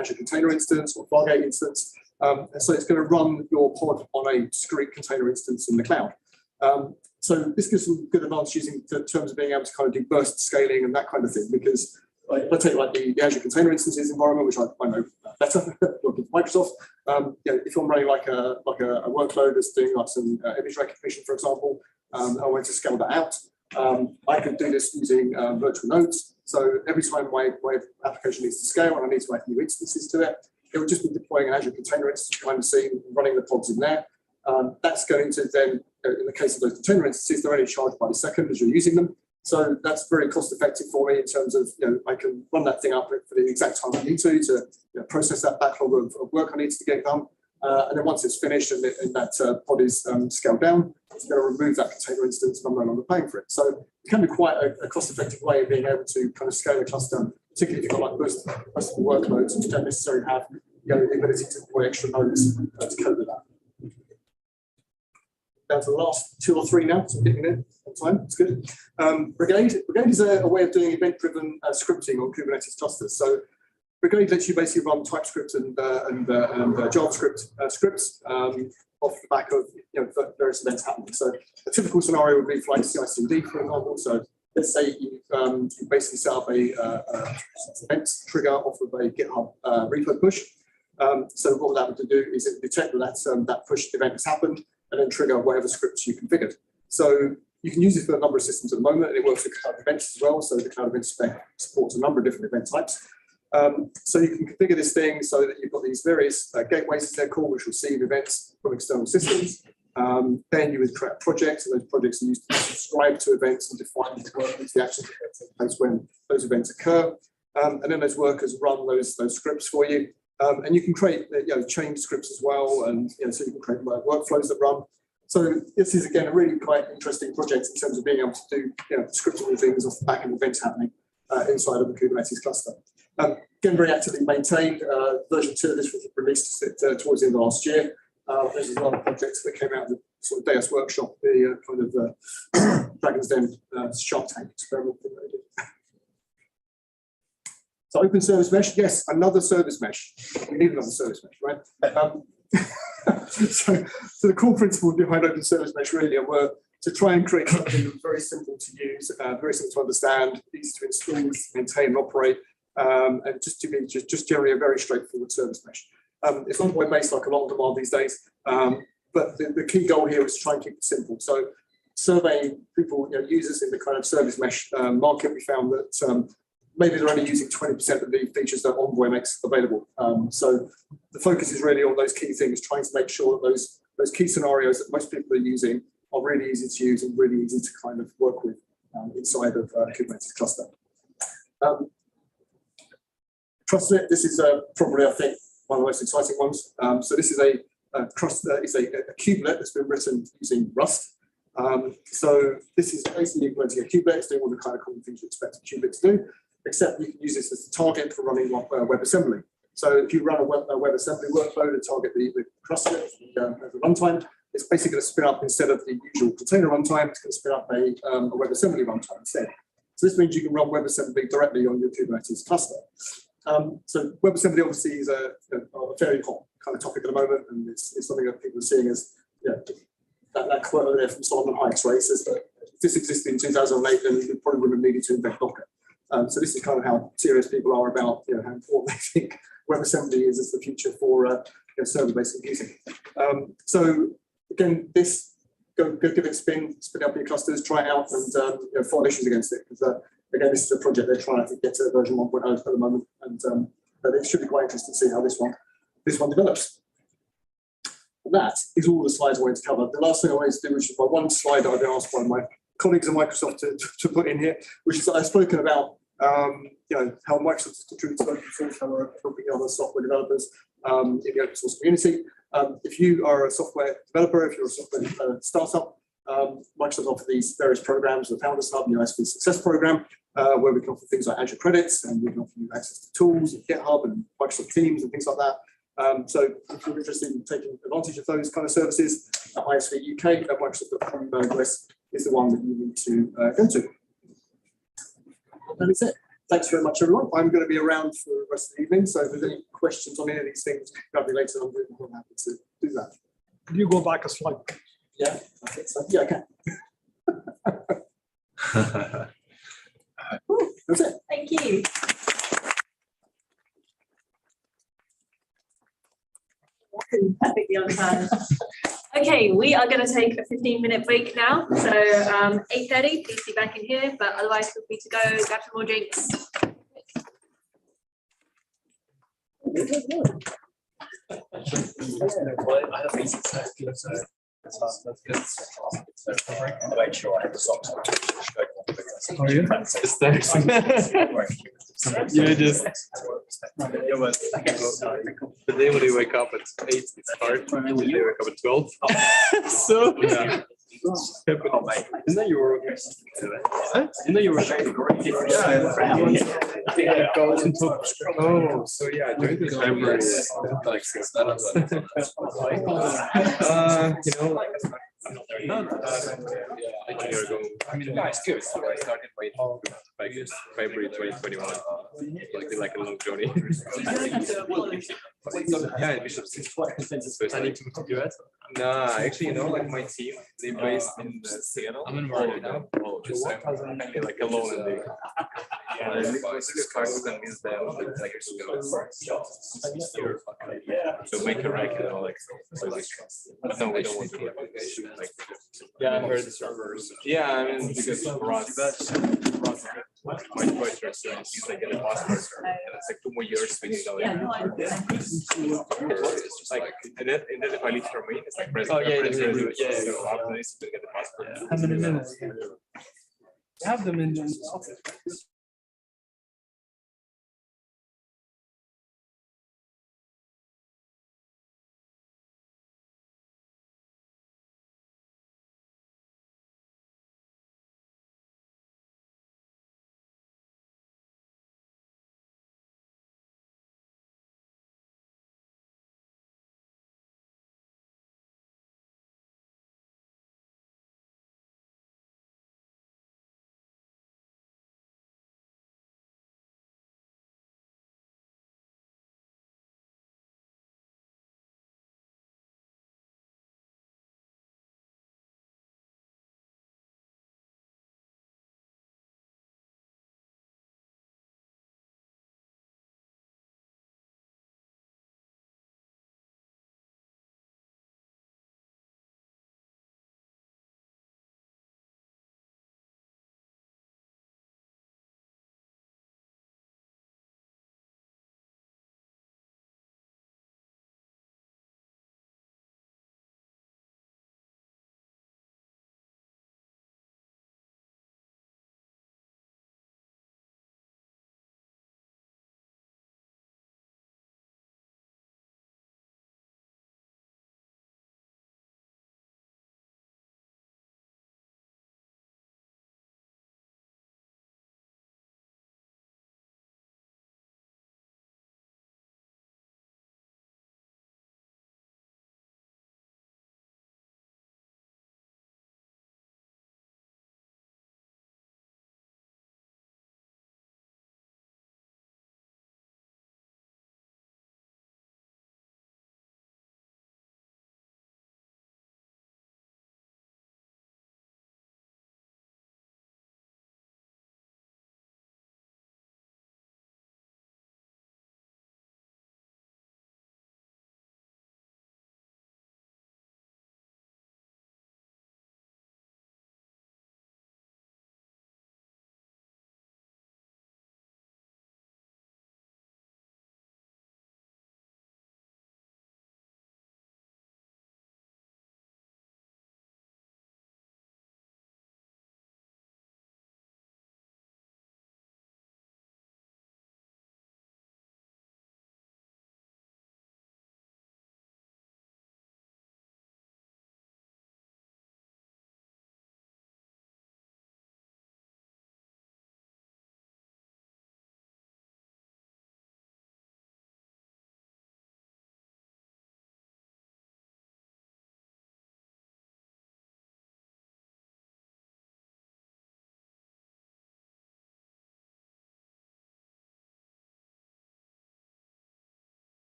Azure Container Instance or Fargate Instance. So it's going to run your pod on a discrete container instance in the cloud. So this gives some good advantages in terms of being able to kind of do burst scaling and that kind of thing, because if I take like the Azure Container Instances environment, which I know better, working for Microsoft, if I'm running like a workload that's doing like some image recognition, for example, I want to scale that out. I could do this using virtual nodes. So every time my application needs to scale and I need to add new instances to it, it would just be deploying an Azure Container Instance behind the scene, running the pods in there. That's going to then, in the case of those container instances, they're only charged by the second as you're using them. So that's very cost effective for me in terms of, I can run that thing up for the exact time I need to process that backlog of work I need to get done. And then once it's finished and that pod is scaled down, it's going to remove that container instance and I'm no longer paying for it. So it can be quite a cost-effective way of being able to kind of scale a cluster, particularly if you've got like burstable workloads which don't necessarily have the ability to deploy extra nodes to cope with that. down to the last 2 or 3 now, so I'm getting there on time, it's good. Brigade is a way of doing event-driven scripting on Kubernetes clusters. So Brigade lets you basically run TypeScript and JavaScript scripts off the back of various events happening. So a typical scenario would be for like CI/CD, for example. So let's say you basically set up a event trigger off of a GitHub repo push. So what that would do is it detect that that push event has happened and then trigger whatever scripts you configured. So you can use it for a number of systems at the moment, and it works with cloud events as well. So the cloud event spec supports a number of different event types. So you can configure this thing so that you've got these various gateways, as they're called, which receive events from external systems. Then you would create projects, and those projects are used to subscribe to events and define the actions that take place when those events occur. And then those workers run those scripts for you. And you can create change scripts as well, and so you can create workflows that run. So this is again a really quite interesting project in terms of being able to do scriptable things off the back of events happening inside of the Kubernetes cluster. Again, very actively maintained. Version 2 of this was released towards the end of last year. There's another project that came out of the sort of Deus workshop, the kind of Dragon's Den Shark Tank experiment that they did. So open service mesh, yes, another service mesh. We need another service mesh, right? So the core principle behind open service mesh really were to try and create something that was very simple to use, very simple to understand, easy to install, maintain, and operate, and just to be just generally a very straightforward service mesh. It's not web-based like a lot of them are these days, but the key goal here is to try and keep it simple. So surveying people, users in the kind of service mesh market, we found that maybe they're only using 20% of the features that Envoy makes available. So the focus is really on those key things, trying to make sure that those key scenarios that most people are using are really easy to use and really easy to kind of work with inside of Kubernetes cluster. TrustNet, this is probably, I think, one of the most exciting ones. So this is a kubelet that's been written using Rust. So this is basically implementing a kubelet, it's doing all the kind of common things you expect a kubelet to do, except you can use this as a target for running WebAssembly. So if you run a WebAssembly workload and target the TrustNet as a runtime, it's basically going to spin up, instead of the usual container runtime, it's going to spin up a WebAssembly runtime instead. So this means you can run WebAssembly directly on your Kubernetes cluster. So WebAssembly obviously is a very hot kind of topic at the moment, and it's something that people are seeing as that quote over there from Solomon Hykes, right? It says that if this existed in 2008, then we probably wouldn't have needed to invent Docker. So this is kind of how serious people are about how important they think WebAssembly is as the future for server-based computing. So again, this go give it a spin up your clusters, try it out, and file issues against it. Because again, this is a project they're trying to get to version 1.0 at the moment, and it should be quite interesting to see how this one develops. And that is all the slides I wanted to cover. The last thing I wanted to do, which is my one slide that I've been asked by my colleagues at Microsoft to put in here, which is that I've spoken about how Microsoft is contributing to open source, how we're helping other software developers in the open source community. If you are a software developer, if you're a software startup, Microsoft offers these various programs, the Founders Hub, the ISV Success Program, where we can offer things like Azure credits, and we can offer you access to tools, and GitHub, and Microsoft Teams, and things like that. So if you're interested in taking advantage of those kind of services, ISV UK at Microsoft.com address is the one that you need to go to. And that's it. Thanks very much, everyone. I'm going to be around for the rest of the evening, so if there's any questions on any of these things, grab me later. I'm more than happy to do that. Could you go back a slide? Yeah, I think so. Yeah, I can. That's it. Thank you. Perfectly on time. Okay, we are going to take a 15-minute break now. So 8:30, please be back in here, but otherwise feel free to go grab some more drinks. I have easy so that's good. I made sure I had the socks on. Are you? It's there. You just the day when you wake up at 8, it's hard. The day you wake up at 12. So yeah. Isn't that your Oh, so yeah, I joined this February. Like since then, No, no. 1 year ago. I mean, no, it's good. So I started like February 2021. Like a long journey. You don't have to apologize. Yeah, Bishop. So I need to move to US. Nah, actually, like my team, they based in Seattle. I'm in Florida. Just I'm kind of like alone in the. Yeah, I started and miss them like years ago. So make a record, like. But no, we don't want to do it. Like, yeah, I heard the servers. Yeah, I mean because Ross my question is like get a passport and it's like 2 more years we need Yeah, no, I understand. it's just like and then if I leave for me it's like president. Oh, yeah, president, yeah. So after this we get the passport. How many minutes? Have them in the office.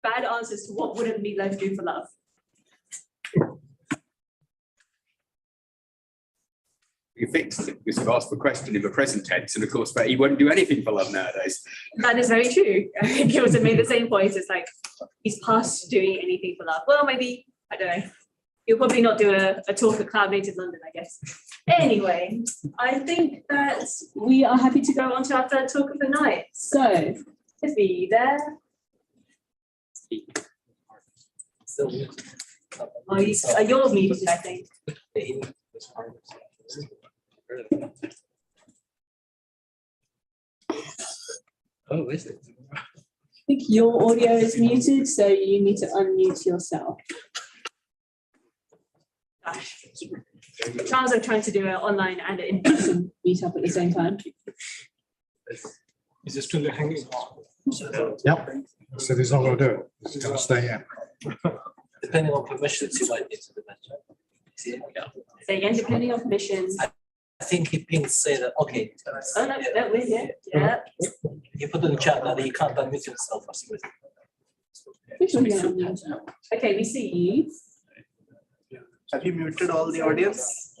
bad answers to what wouldn't Meatloaf do for love. You fixed it. We sort of asked the question in the present tense, and of course, but he won't do anything for love nowadays. That is very true. I think he also made the same point. It's like he's past doing anything for love. Well, maybe, I don't know. He'll probably not do a talk at Cloud Native London, I guess. Anyway, I think that we are happy to go on to our third talk of the night. So, Tiffy, there. Oh, you're muted, I think. Oh, is it? I think your audio is muted, so you need to unmute yourself. Gosh. Charles are trying to do an online and an in-person meetup at the same time. Is it still hanging? Yep. So there's not going to do it. It's going to stay in. Depending on permissions, you might need to do that. Yeah. Say again, depending on permissions. I think he pings say that, okay. Oh, no, that way, yeah. You put in the chat that he can't unmute himself for some reason. Which one is unmute? Okay, we see you. Have you muted all the audience?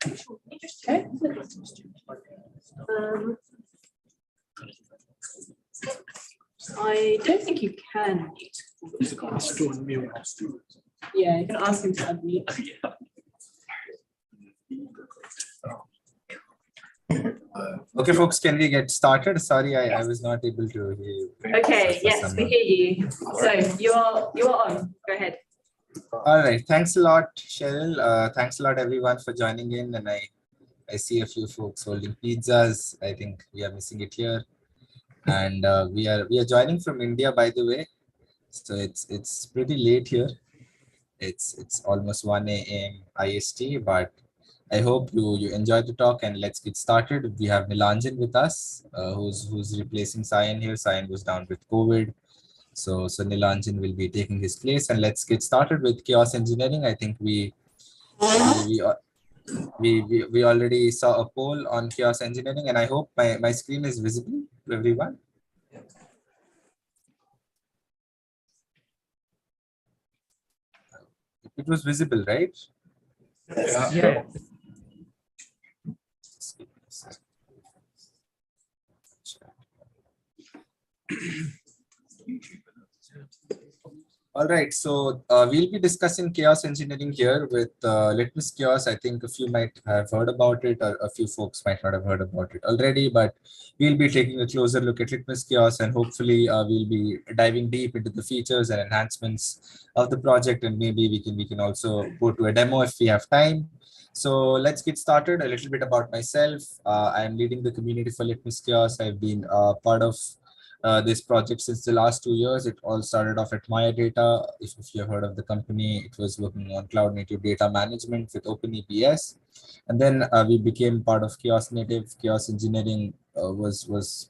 Okay. I don't think you can mute. Yeah, you can ask him to unmute. Okay, folks, can we get started? Sorry, I was not able to hear you. Okay, yes, we hear you. So you're on. Go ahead. All right. Thanks a lot, Cheryl. Thanks a lot, everyone, for joining in. And I see a few folks holding pizzas. I think we are missing it here. And we are joining from India, by the way. So it's pretty late here. It's almost 1 a.m. IST, but I hope you enjoyed the talk, and let's get started. We have Nilanjan with us, who's replacing Sayan here. Sayan was down with COVID. So Nilanjan will be taking his place, and let's get started with chaos engineering. I think we already saw a poll on chaos engineering, and I hope my screen is visible to everyone. It was visible, right? Yeah. All right, so we'll be discussing chaos engineering here with Litmus Chaos. I think a few might have heard about it, or a few folks might not have heard about it already, but we'll be taking a closer look at Litmus Chaos, and hopefully we'll be diving deep into the features and enhancements of the project, and maybe we can also go to a demo if we have time. So let's get started. A little bit about myself. I'm leading the community for Litmus Chaos. I've been part of this project since the last 2 years. It all started off at Maya Data. If you have heard of the company, it was working on cloud native data management with OpenEPS. And then we became part of Chaos Native. Chaos Engineering was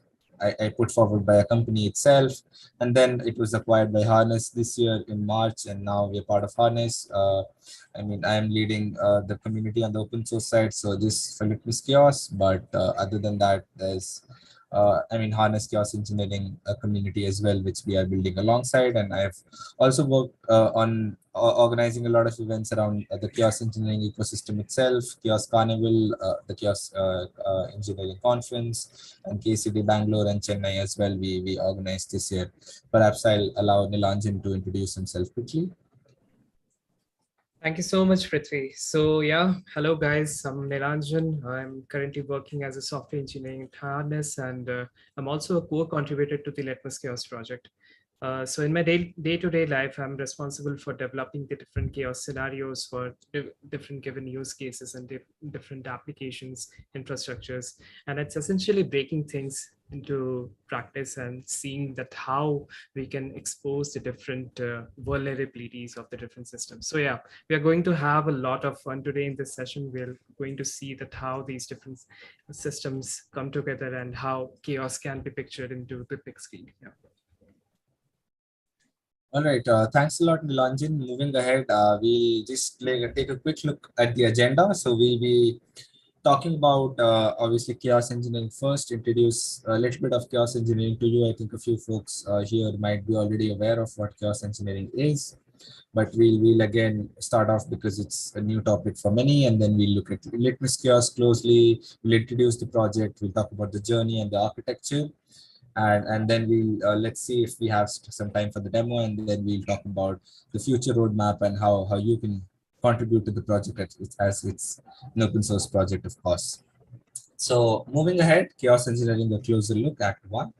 put forward by a company itself. And then it was acquired by Harness this year in March, and now we're part of Harness. I am leading the community on the open source side, so this for Litmus Chaos. But other than that, there's Harness Chaos Engineering community as well, which we are building alongside. And I've also worked on organizing a lot of events around the Chaos Engineering ecosystem itself, Chaos Carnival, the Chaos Engineering Conference, and KCD Bangalore and Chennai as well. We organized this year. Perhaps I'll allow Nilanjan to introduce himself quickly. Thank you so much, Prithvi. So yeah, hello guys, I'm Nilanjan. I'm currently working as a software engineer at Harness, and I'm also a core contributor to the Litmus Chaos project. So in my day-to-day life, I'm responsible for developing the different chaos scenarios for different given use cases and different applications, infrastructures. And it's essentially breaking things into practice and seeing that how we can expose the different vulnerabilities of the different systems. So yeah, we are going to have a lot of fun today in this session. We're going to see that how these different systems come together and how chaos can be pictured into the big screen. Yeah. All right, thanks a lot, Nilanjan. Moving ahead, we'll just take a quick look at the agenda. So we'll be talking about obviously chaos engineering first, introduce a little bit of chaos engineering to you. I think a few folks here might be already aware of what chaos engineering is, but we'll again start off because it's a new topic for many, and then we'll look at Litmus Chaos closely. We'll introduce the project, we'll talk about the journey and the architecture, and then we'll let's see if we have some time for the demo, and then we'll talk about the future roadmap and how you can contribute to the project as it's an open source project, of course. So moving ahead, chaos engineering, a closer look, Act 1.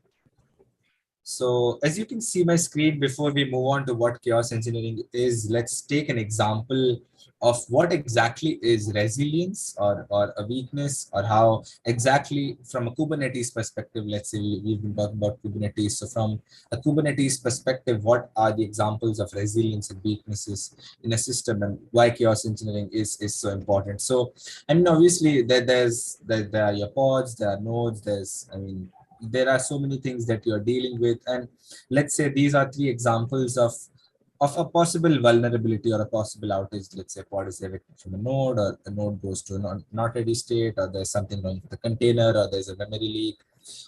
So as you can see my screen, before we move on to what chaos engineering is, let's take an example of what exactly is resilience or a weakness, or how exactly from a Kubernetes perspective, let's say we've been talking about Kubernetes. So from a Kubernetes perspective, what are the examples of resilience and weaknesses in a system, and why chaos engineering is so important? So, I mean, obviously there are your pods, there are nodes, there are so many things that you're dealing with. And let's say these are 3 examples of a possible vulnerability or a possible outage. Let's say a pod is evicted from a node, or a node goes to a not ready state, or there's something wrong with the container, or there's a memory leak,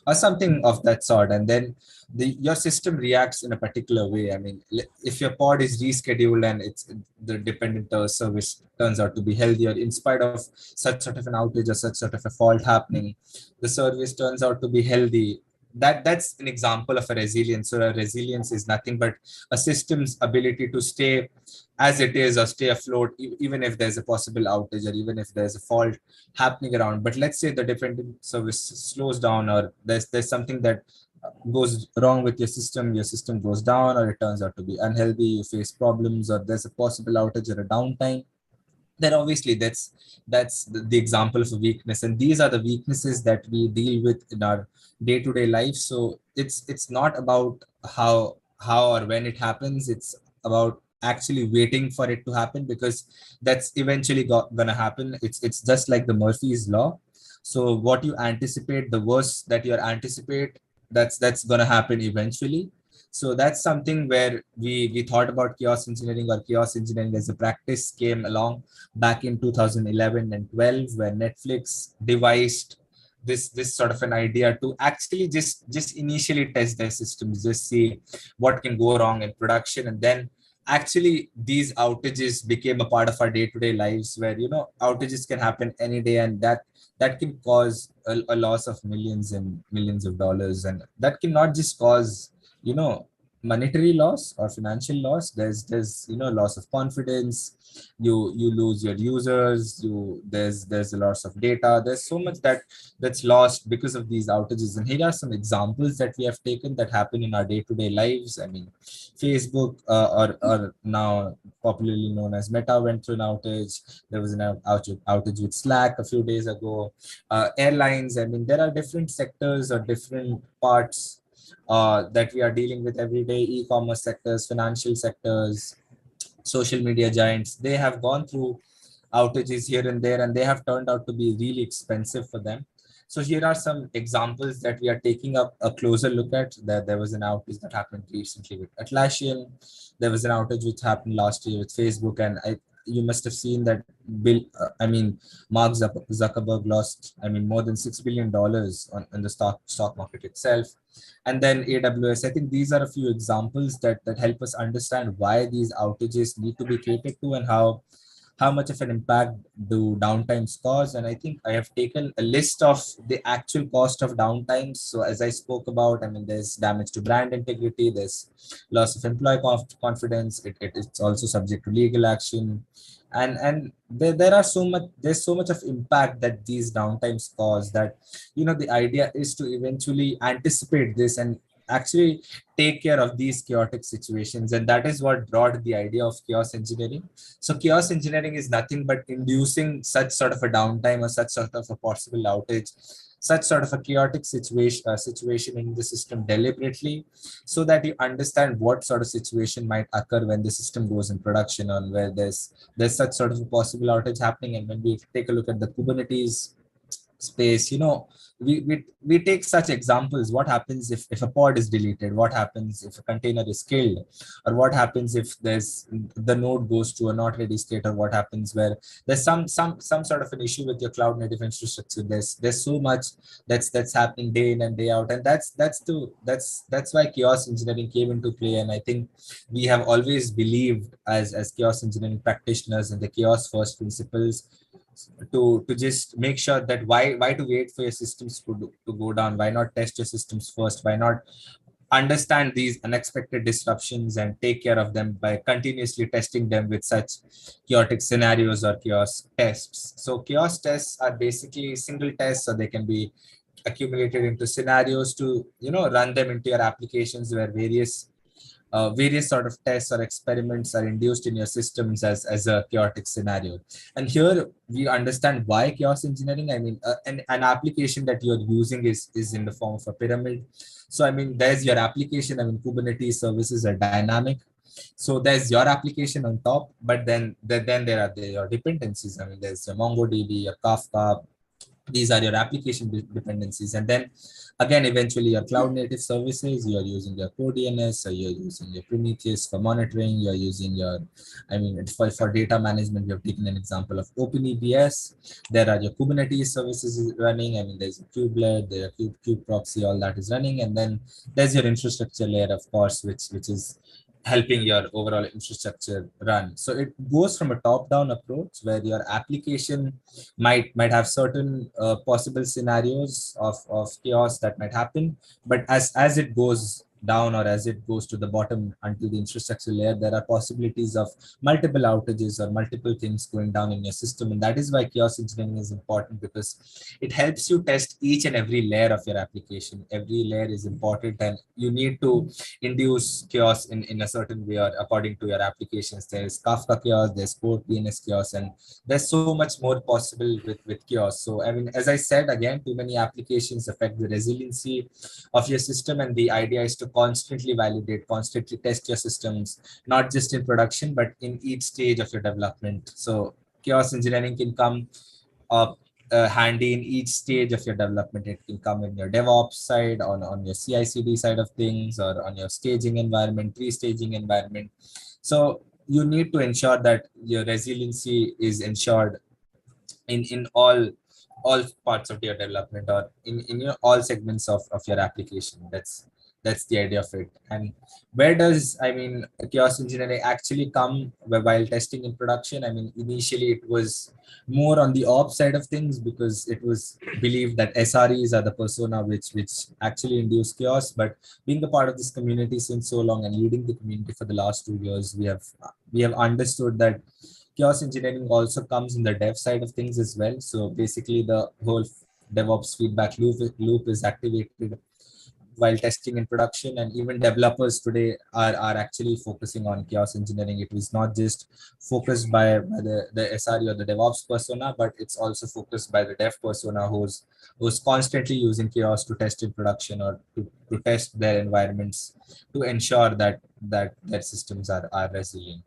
or something of that sort. And then your system reacts in a particular way. I mean, if your pod is rescheduled and the dependent service turns out to be healthier, in spite of such sort of an outage or such sort of a fault happening, the service turns out to be healthy. That's an example of a resilience. So a resilience is nothing but a system's ability to stay as it is, or stay afloat, even if there's a possible outage, or even if there's a fault happening around. But let's say the dependent service slows down, or there's something that goes wrong with your system goes down, or it turns out to be unhealthy, you face problems, or there's a possible outage or a downtime. Then obviously that's the example of a weakness, and these are the weaknesses that we deal with in our day-to-day life. So it's not about how or when it happens, it's about actually waiting for it to happen, because that's eventually gonna happen. It's just like the Murphy's law. So what you anticipate, the worst that you anticipate, that's gonna happen eventually. So that's something where we thought about chaos engineering, or chaos engineering as a practice came along back in 2011 and 12, where Netflix devised this sort of an idea to actually just initially test their systems, just see what can go wrong in production. And then actually these outages became a part of our day-to-day lives, where, you know, outages can happen any day, and that can cause a loss of millions and millions of dollars. And that can not just cause, you know, monetary loss or financial loss. There's you know, loss of confidence, you lose your users, there's a loss of data. There's so much that's lost because of these outages. And here are some examples that we have taken that happen in our day-to-day lives. I mean, Facebook or now popularly known as Meta went through an outage. There was an outage with Slack a few days ago. Airlines, I mean, there are different sectors or different parts that we are dealing with every day. E-commerce sectors, financial sectors, social media giants, they have gone through outages here and there, and they have turned out to be really expensive for them. So here are some examples that we are taking up a closer look at. There was an outage that happened recently with Atlassian. There was an outage which happened last year with Facebook, and you must have seen that Mark Zuckerberg lost, more than $6 billion on the stock market itself. And then AWS, I think these are a few examples that help us understand why these outages need to be catered to, and how much of an impact do downtimes cause. And I think I have taken a list of the actual cost of downtimes. So as I spoke about, there's damage to brand integrity, there's loss of employee confidence, it's also subject to legal action. And there's so much of impact that these downtimes cause, that the idea is to eventually anticipate this and actually take care of these chaotic situations. And that is what brought the idea of chaos engineering. So chaos engineering is nothing but inducing such sort of a downtime or such sort of a possible outage, such sort of a chaotic situation in the system deliberately, so that you understand what sort of situation might occur when the system goes in production, or where there's such sort of a possible outage happening. And when we take a look at the Kubernetes space, we take such examples. What happens if a pod is deleted? What happens if a container is killed? Or what happens if the node goes to a not ready state? Or what happens where there's some sort of an issue with your cloud native infrastructure? There's so much that's happening day in and day out, and that's why chaos engineering came into play. And I think we have always believed as chaos engineering practitioners in the chaos first principles to just make sure that why to wait for your systems to go down? Why not test your systems first? Why not understand these unexpected disruptions and take care of them by continuously testing them with such chaotic scenarios or chaos tests? So chaos tests are basically single tests, so they can be accumulated into scenarios to run them into your applications where various sort of tests or experiments are induced in your systems as a chaotic scenario. And here we understand why chaos engineering. I mean, an application that you're using is in the form of a pyramid. So I mean, there's your application. I mean, Kubernetes services are dynamic. So there's your application on top, but then there are your dependencies. I mean, there's your MongoDB, your Kafka. These are your application dependencies. And then again, eventually your cloud native services, you're using your CoreDNS, or you're using your Prometheus for monitoring, you're using your, I mean, for data management, we have taken an example of OpenEBS. There are your Kubernetes services running. I mean, there's a kubelet, there are kube proxy, all that is running. And then there's your infrastructure layer, of course, which is helping your overall infrastructure run. So it goes from a top-down approach where your application might have certain possible scenarios of chaos that might happen, but as it goes down or as it goes to the bottom until the infrastructure layer, there are possibilities of multiple outages or multiple things going down in your system. And that is why chaos engineering is important, because it helps you test each and every layer of your application. Every layer is important, and you need to induce chaos in a certain way or according to your applications. There's Kafka chaos, there's CoreDNS chaos, and there's so much more possible with chaos. So I mean, as I said, again, too many applications affect the resiliency of your system, and the idea is to constantly validate, constantly test your systems, not just in production, but in each stage of your development. So chaos engineering can come up handy in each stage of your development. It can come in your DevOps side, on your CI/CD side of things, or on your staging environment, pre-staging environment. So you need to ensure that your resiliency is ensured in all parts of your development, or in your all segments of your application. That's the idea of it. And where does, I mean, chaos engineering actually come while testing in production? I mean, initially it was more on the ops side of things, because it was believed that SREs are the persona which actually induce chaos. But being a part of this community since so long and leading the community for the last 2 years, we have understood that chaos engineering also comes in the dev side of things as well. So basically the whole DevOps feedback loop is activated while testing in production, and even developers today are actually focusing on chaos engineering. It was not just focused by the SRE or the DevOps persona, but it's also focused by the dev persona who's constantly using chaos to test in production, or to test their environments to ensure that their systems are resilient.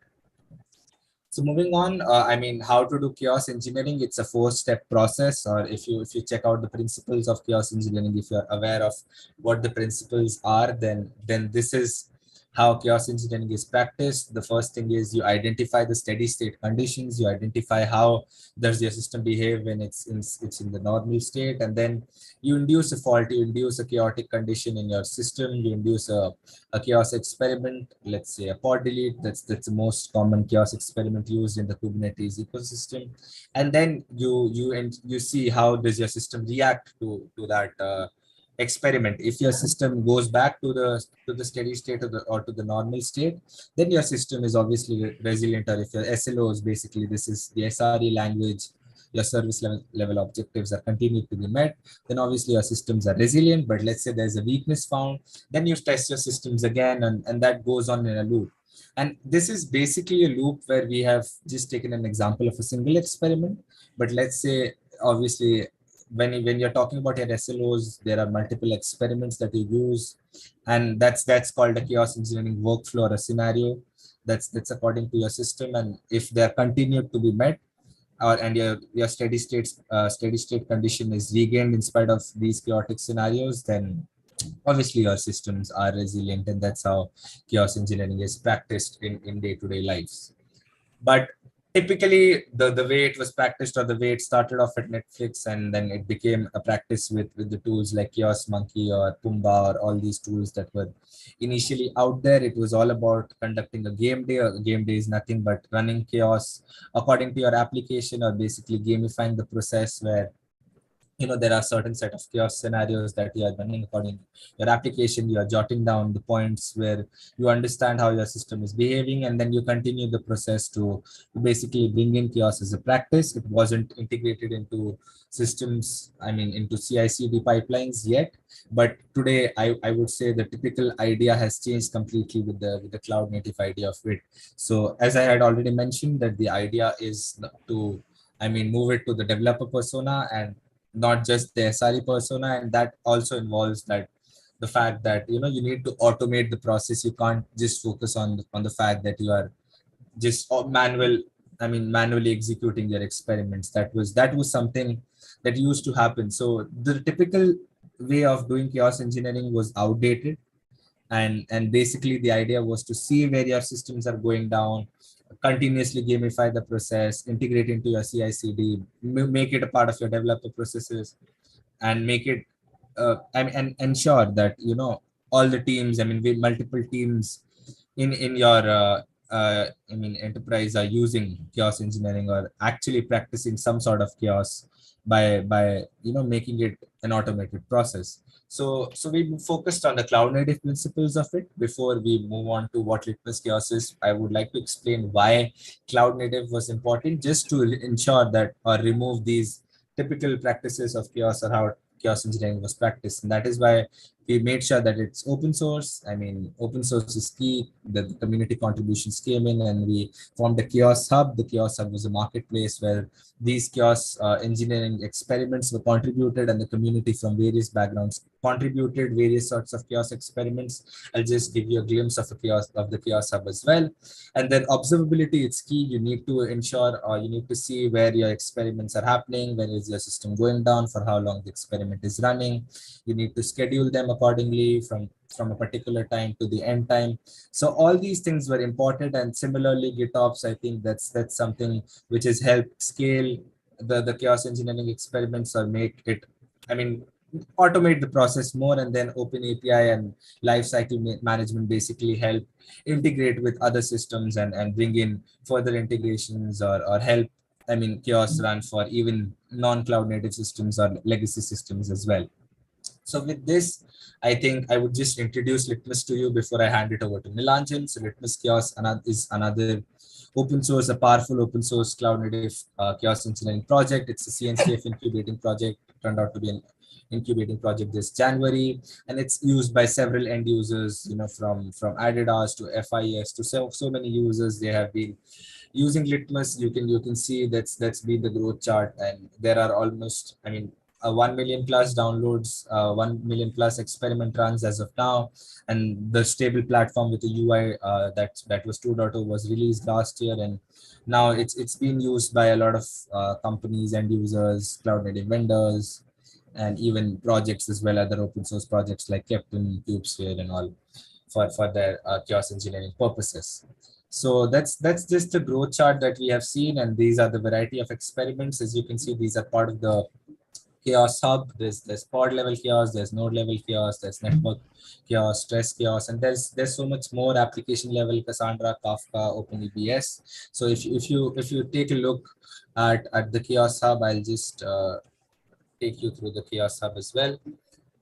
So moving on, I mean, how to do chaos engineering? It's a 4-step process, or if you check out the principles of chaos engineering, if you're aware of what the principles are, then this is how chaos engineering is practiced. The first thing is you identify the steady state conditions, you identify how does your system behave when it's in the normal state, and then you induce a fault, you induce a chaotic condition in your system, you induce a chaos experiment, let's say a pod delete. That's the most common chaos experiment used in the Kubernetes ecosystem. And then you see how does your system react to that experiment. If your system goes back to the steady state or to the normal state, then your system is obviously resilient. Or if your SLOs, basically this is the SRE language, your service level objectives are continued to be met, then obviously your systems are resilient. But let's say there's a weakness found, then you test your systems again, and that goes on in a loop. And this is basically a loop where we have just taken an example of a single experiment. But let's say, obviously, when you're talking about your SLOs, there are multiple experiments that you use, and that's called a chaos engineering workflow or a scenario. That's according to your system, and if they're continued to be met, and your steady state condition is regained in spite of these chaotic scenarios, then obviously your systems are resilient, and that's how chaos engineering is practiced in day-to-day lives. But typically the way it was practiced, or the way it started off at Netflix, and then it became a practice with the tools like Chaos Monkey or Pumbaa, or all these tools that were initially out there. It was all about conducting a game day. A game day is nothing but running chaos according to your application, or basically gamifying the process, where there are certain set of chaos scenarios that you are running according to your application. You are jotting down the points where you understand how your system is behaving, and then you continue the process to basically bring in chaos as a practice. It wasn't integrated into systems, into CI/CD pipelines yet, but today I would say the typical idea has changed completely with the cloud native idea of it. So as I had already mentioned, that the idea is to move it to the developer persona and not just the SRE persona, and that also involves that the fact that you need to automate the process. You can't just focus on the fact that you are just manually executing your experiments. That was something that used to happen. So the typical way of doing chaos engineering was outdated, and basically the idea was to see where your systems are going down, continuously gamify the process, integrate into your CI/CD, make it a part of your developer processes, and make it and ensure that all the teams, with multiple teams in your enterprise are using chaos engineering, or actually practicing some sort of chaos by making it an automated process. So we focused on the cloud native principles of it. Before we move on to what Litmus Chaos is, I would like to explain why cloud native was important, just to ensure that, or remove these typical practices of chaos, or how chaos engineering was practiced. And that is why we made sure that it's open source. Open source is key. The community contributions came in, and we formed the Chaos Hub. The Chaos Hub was a marketplace where these chaos engineering experiments were contributed, and the community from various backgrounds contributed various sorts of chaos experiments. I'll just give you a glimpse of the Chaos Hub as well. And then observability, it's key. You need to ensure, or you need to see where your experiments are happening, when is your system going down, for how long the experiment is running. You need to schedule them accordingly from a particular time to the end time. So all these things were important. And similarly, GitOps, I think that's something which has helped scale the chaos engineering experiments, or make it, automate the process more. And then Open API and lifecycle management basically help integrate with other systems, and bring in further integrations, or help chaos run for even non-cloud native systems or legacy systems as well. So with this, I think I would just introduce Litmus to you before I hand it over to Nilanjan. So Litmus Chaos is another open source, a powerful open source cloud native chaos engineering project. It's a CNCF incubating project. It turned out to be an incubating project this January, and it's used by several end users, from Adidas to FIS to so many users. They have been using Litmus. You can see that's been the growth chart, and there are almost 1 million plus downloads, 1 million plus experiment runs as of now. And the stable platform with the UI that was 2.0 was released last year, and now it's being used by a lot of companies and users, cloud native vendors, and even projects as well, other open source projects like Keptn, KubeSphere, and all for their chaos engineering purposes. So that's just the growth chart that we have seen, and these are the variety of experiments. As you can see, these are part of the Chaos Hub. There's pod level chaos, there's node level chaos, there's network chaos, stress chaos, and there's so much more application level: Cassandra, Kafka, OpenEBS. So if you take a look at the Chaos Hub, I'll just take you through the Chaos Hub as well.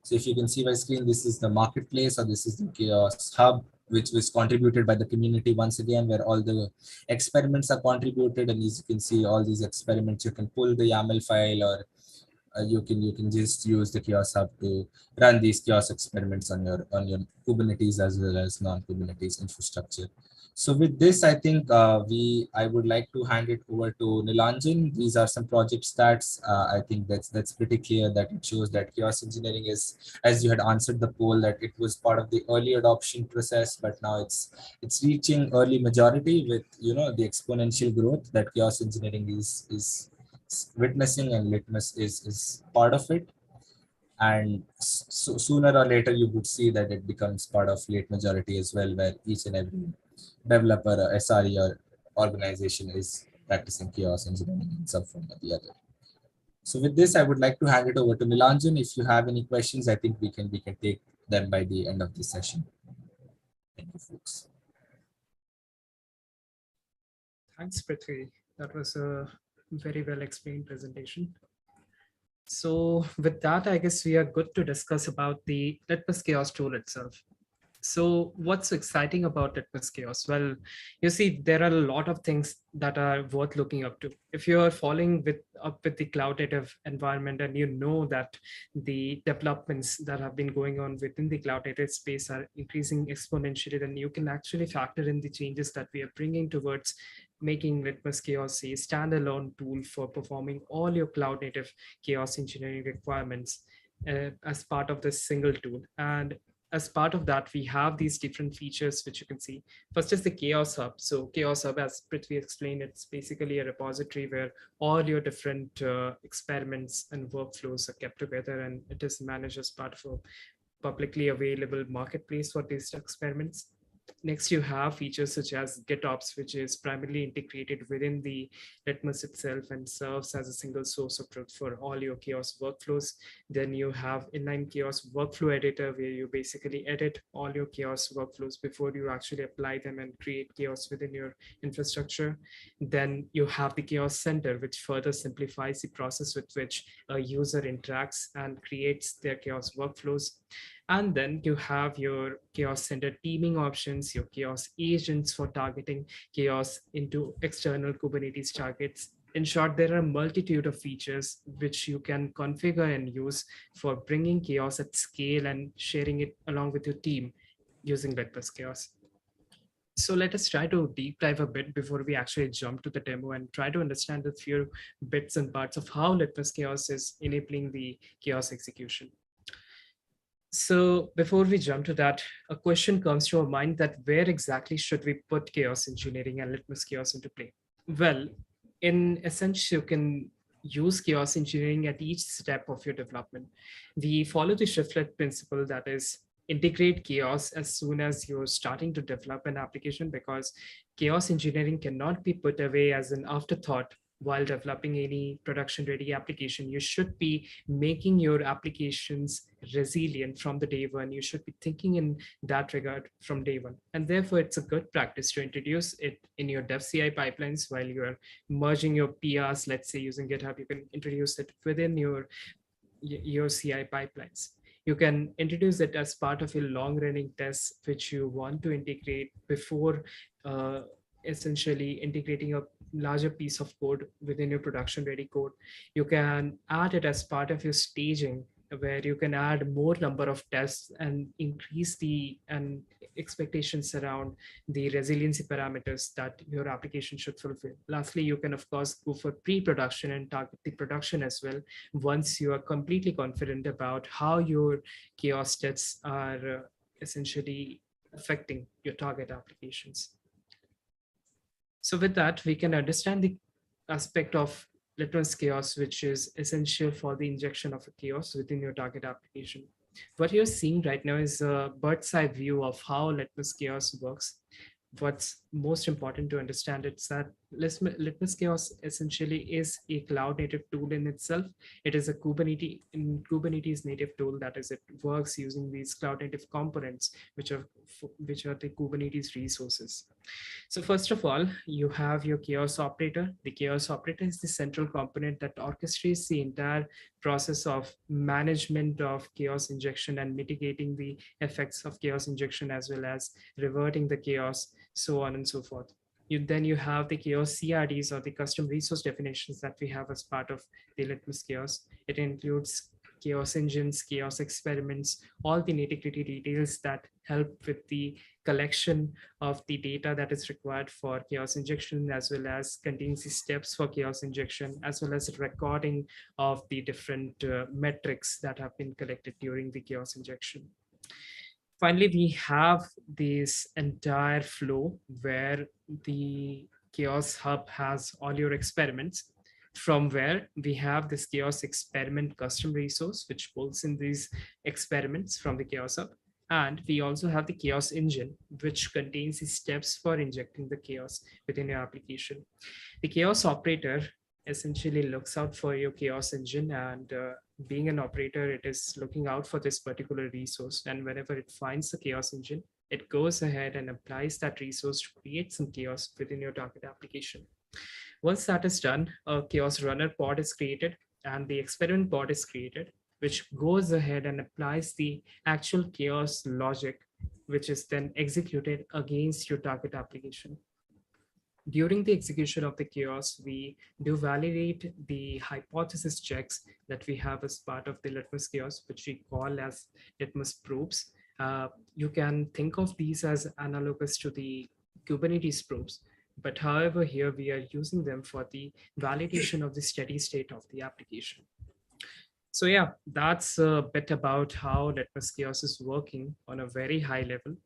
So if you can see my screen, this is the marketplace, or this is the Chaos Hub, which was contributed by the community once again, where all the experiments are contributed. And as you can see, all these experiments, you can pull the YAML file, or you can just use the Chaos Hub to run these Chaos experiments on your Kubernetes as well as non-Kubernetes infrastructure. So with this, I think I would like to hand it over to Nilanjan. These are some project stats. I think that's pretty clear that it shows that chaos engineering is, as you had answered the poll, that it was part of the early adoption process, but now it's reaching early majority with the exponential growth that chaos engineering is witnessing, and Litmus is part of it. And so sooner or later you would see that it becomes part of late majority as well, where each and every developer, SRE or organization is practicing chaos engineering in some form or the other. So with this, I would like to hand it over to Nilanjan. If you have any questions, I think we can take them by the end of the session. Thank you, folks. Thanks, Prithvi. That was a very well explained presentation. So with that, I guess we are good to discuss about the Litmus Chaos tool itself. So what's exciting about Litmus Chaos? Well, you see, there are a lot of things that are worth looking up to. If you are following up with the cloud native environment, and you know that the developments that have been going on within the cloud native space are increasing exponentially, then you can actually factor in the changes that we are bringing towards making Litmus Chaos a standalone tool for performing all your cloud native chaos engineering requirements as part of this single tool. And as part of that, we have these different features which you can see. First is the Chaos Hub. So Chaos Hub, as Prithvi explained, it's basically a repository where all your different experiments and workflows are kept together, and it is managed as part of a publicly available marketplace for these experiments. Next, you have features such as GitOps, which is primarily integrated within the Litmus itself and serves as a single source of truth for all your chaos workflows. Then you have inline chaos workflow editor, where you basically edit all your chaos workflows before you actually apply them and create chaos within your infrastructure. Then you have the Chaos Center, which further simplifies the process with which a user interacts and creates their chaos workflows. And then you have your Chaos Center teaming options, your chaos agents for targeting chaos into external Kubernetes targets. In short, there are a multitude of features which you can configure and use for bringing chaos at scale and sharing it along with your team using Litmus Chaos. So let us try to deep dive a bit before we actually jump to the demo and try to understand a few bits and parts of how Litmus Chaos is enabling the chaos execution. So before we jump to that, a question comes to our mind that where exactly should we put chaos engineering and Litmus Chaos into play? Well, in essence, you can use chaos engineering at each step of your development. We follow the shift-left principle, that is, integrate chaos as soon as you're starting to develop an application, because chaos engineering cannot be put away as an afterthought while developing any production-ready application. You should be making your applications resilient from the day one. You should be thinking in that regard from day one. And therefore, it's a good practice to introduce it in your dev CI pipelines while you're merging your PRs. Let's say using GitHub, you can introduce it within your CI pipelines. You can introduce it as part of your long-running tests, which you want to integrate before essentially integrating a larger piece of code within your production ready code. You can add it as part of your staging, where you can add more number of tests and increase the expectations around the resiliency parameters that your application should fulfill. Lastly, you can of course go for pre-production and target the production as well, once you are completely confident about how your chaos tests are essentially affecting your target applications. So with that, we can understand the aspect of Litmus Chaos, which is essential for the injection of a chaos within your target application. What you're seeing right now is a bird's eye view of how Litmus Chaos works. What's most important to understand is that Litmus Chaos essentially is a cloud native tool in itself. It is a Kubernetes native tool, that is, it works using these cloud native components, which are the Kubernetes resources. So first of all, you have your chaos operator. The chaos operator is the central component that orchestrates the entire process of management of chaos injection and mitigating the effects of chaos injection, as well as reverting the chaos, so on and so forth. Then you have the chaos CRDs, or the custom resource definitions, that we have as part of the Litmus Chaos. It includes chaos engines, chaos experiments, all the nitty-gritty details that help with the collection of the data that is required for chaos injection, as well as contingency steps for chaos injection, as well as recording of the different metrics that have been collected during the chaos injection. Finally, we have this entire flow where the Chaos Hub has all your experiments, from where we have this Chaos Experiment custom resource, which pulls in these experiments from the Chaos Hub. And we also have the Chaos Engine, which contains the steps for injecting the chaos within your application. The Chaos Operator essentially looks out for your Chaos Engine, and being an operator, it is looking out for this particular resource. And whenever it finds the Chaos Engine, it goes ahead and applies that resource to create some chaos within your target application. Once that is done, a Chaos Runner pod is created and the experiment pod is created, which goes ahead and applies the actual chaos logic, which is then executed against your target application. During the execution of the chaos, we do validate the hypothesis checks that we have as part of the Litmus Chaos, which we call as Litmus probes. You can think of these as analogous to the Kubernetes probes, but however, here we are using them for the validation of the steady state of the application. So yeah, that's a bit about how Litmus Chaos is working on a very high level.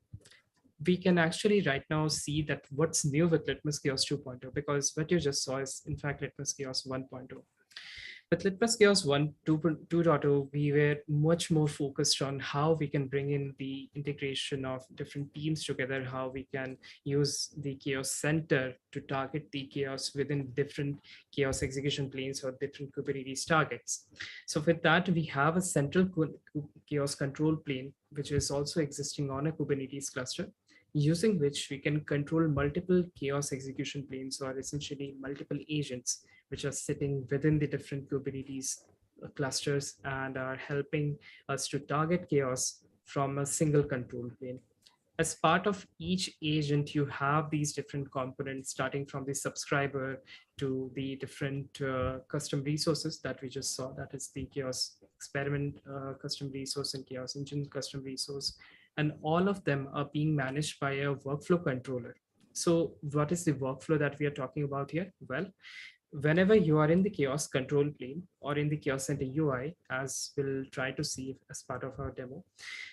We can actually right now see that what's new with Litmus Chaos 2.0, because what you just saw is in fact Litmus Chaos 1.0. With Litmus Chaos 2.0, we were much more focused on how we can bring in the integration of different teams together, how we can use the Chaos Center to target the chaos within different chaos execution planes or different Kubernetes targets. So with that, we have a central chaos control plane, which is also existing on a Kubernetes cluster, using which we can control multiple chaos execution planes, or essentially multiple agents, which are sitting within the different Kubernetes clusters and are helping us to target chaos from a single control plane. As part of each agent, you have these different components, starting from the subscriber to the different custom resources that we just saw. That is the Chaos Experiment custom resource and Chaos Engine custom resource. And all of them are being managed by a workflow controller. So what is the workflow that we are talking about here? Well, whenever you are in the chaos control plane or in the Chaos Center UI, as we'll try to see as part of our demo.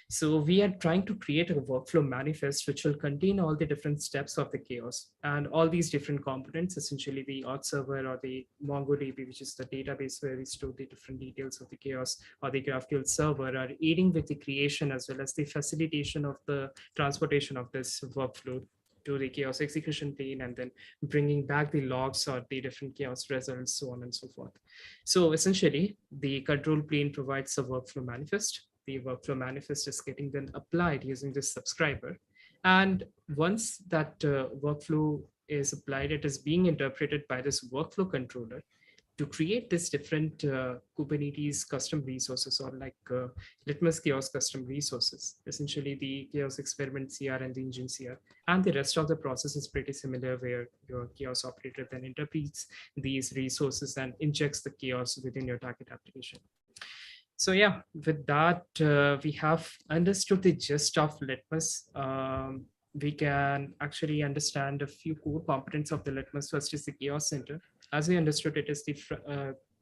So we are trying to create a workflow manifest, which will contain all the different steps of the chaos and all these different components, essentially the auth server or the MongoDB, which is the database where we store the different details of the chaos, or the GraphQL server, are aiding with the creation as well as the facilitation of the transportation of this workflow to the chaos execution plane, and then bringing back the logs or the different chaos results, so on and so forth. So essentially, the control plane provides a workflow manifest. The workflow manifest is getting then applied using this subscriber. And once that workflow is applied, it is being interpreted by this workflow controller to create this different Kubernetes custom resources, or like Litmus Chaos custom resources. Essentially, the Chaos Experiment CR and the Engine CR, and the rest of the process is pretty similar, where your chaos operator then interprets these resources and injects the chaos within your target application. So yeah, with that, we have understood the gist of Litmus. We can actually understand a few core components of the Litmus. First is the Chaos Center. As we understood, it is the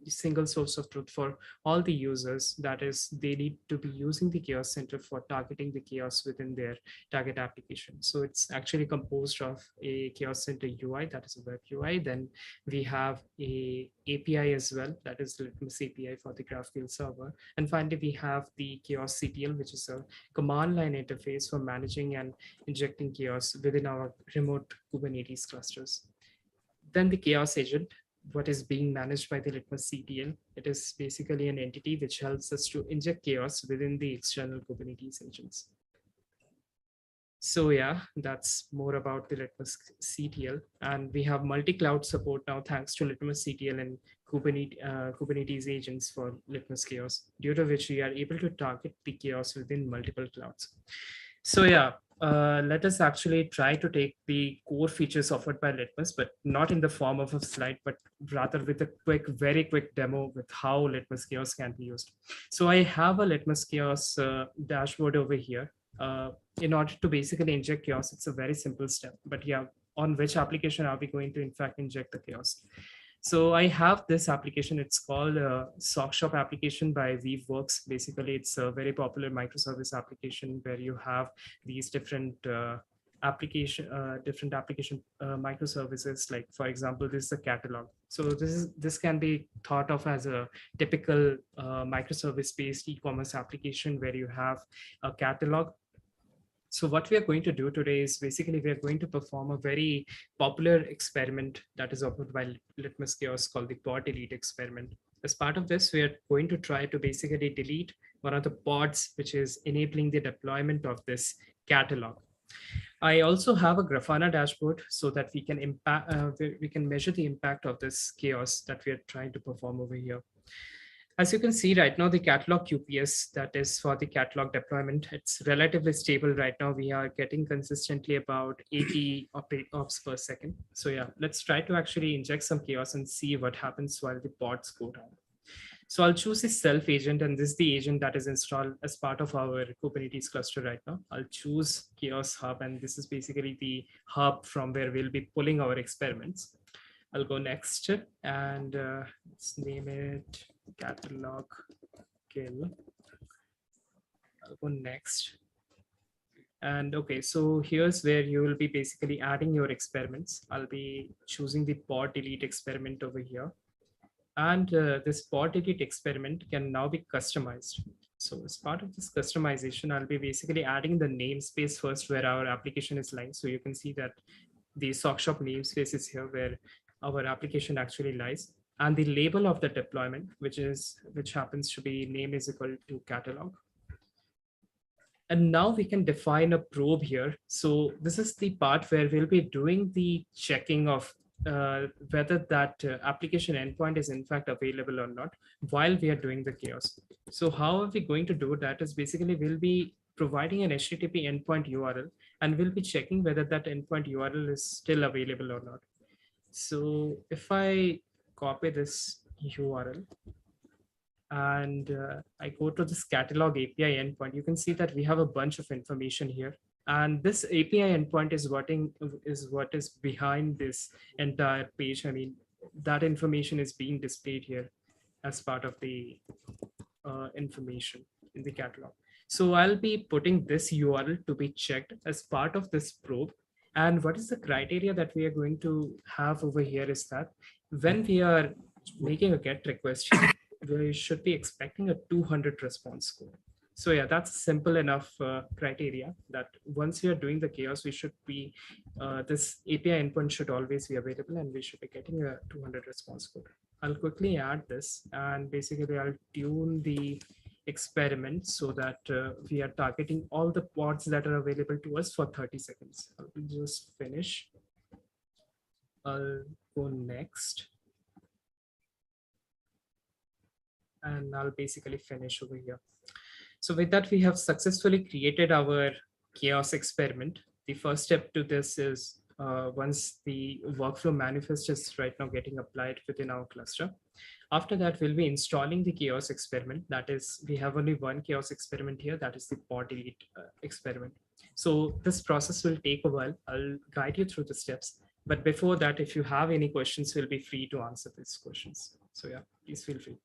single source of truth for all the users. That is, they need to be using the Chaos Center for targeting the chaos within their target application. So it's actually composed of a Chaos Center UI, that is a web UI. Then we have a API as well, that is the Litmus API for the GraphQL server. And finally, we have the Chaos CTL, which is a command line interface for managing and injecting chaos within our remote Kubernetes clusters. Then the Chaos Agent, what is being managed by the Litmus CTL. It is basically an entity which helps us to inject chaos within the external Kubernetes agents. So yeah, that's more about the Litmus CTL. And we have multi-cloud support now, thanks to Litmus CTL and Kubernetes agents for Litmus Chaos, due to which we are able to target the chaos within multiple clouds. So yeah, let us actually try to take the core features offered by Litmus, but not in the form of a slide, but rather with a very quick demo with how Litmus Kiosk can be used. So I have a Litmus Kiosk dashboard over here. In order to basically inject kiosk, it's a very simple step, but yeah, on which application are we going to in fact inject the kiosk? So I have this application, it's called SockShop application by Weaveworks. Basically, it's a very popular microservice application where you have these different application microservices. Like for example, this is a catalog. So this can be thought of as a typical microservice based e-commerce application where you have a catalog. So what we are going to do today is basically we are going to perform a very popular experiment that is offered by Litmus Kiosk called the pod delete experiment. As part of this, we are going to try to basically delete one of the pods, which is enabling the deployment of this catalog. I also have a Grafana dashboard so that we can measure the impact of this chaos that we are trying to perform over here. As you can see right now, the catalog QPS, that is for the catalog deployment, it's relatively stable right now. We are getting consistently about 80 ops per second. So yeah, let's try to actually inject some chaos and see what happens while the pods go down. So I'll choose the self agent, and this is the agent that is installed as part of our Kubernetes cluster right now. I'll choose Chaos Hub, and this is basically the hub from where we'll be pulling our experiments. I'll go next and let's name it catalog kill. I'll go next. And okay, so here's where you will be basically adding your experiments. I'll be choosing the pod delete experiment over here. And this pod delete experiment can now be customized. So as part of this customization, I'll be basically adding the namespace first where our application is lying. So you can see that the SockShop namespace is here where our application actually lies. And the label of the deployment, which happens to be name is equal to catalog. And now we can define a probe here. So this is the part where we'll be doing the checking of whether that application endpoint is in fact available or not while we are doing the chaos. So how are we going to do that is basically we'll be providing an HTTP endpoint URL and we'll be checking whether that endpoint URL is still available or not. So if I copy this URL and I go to this catalog API endpoint, you can see that we have a bunch of information here. And this API endpoint is what is behind this entire page. I mean, that information is being displayed here as part of the information in the catalog. So I'll be putting this URL to be checked as part of this probe. And what is the criteria that we are going to have over here is that when we are making a GET request, we should be expecting a 200 response score. So yeah, that's simple enough criteria that once we are doing the chaos, we should be, this API endpoint should always be available and we should be getting a 200 response score. I'll quickly add this and basically I'll tune the experiment so that we are targeting all the pods that are available to us for 30 seconds. I'll just finish. I'll go next. And I'll basically finish over here. So with that, we have successfully created our chaos experiment. The first step to this is once the workflow manifest is right now getting applied within our cluster. After that, we'll be installing the chaos experiment. That is, we have only one chaos experiment here. That is the pod delete experiment. So this process will take a while. I'll guide you through the steps. But before that, if you have any questions, we'll be free to answer these questions. So yeah, please feel free.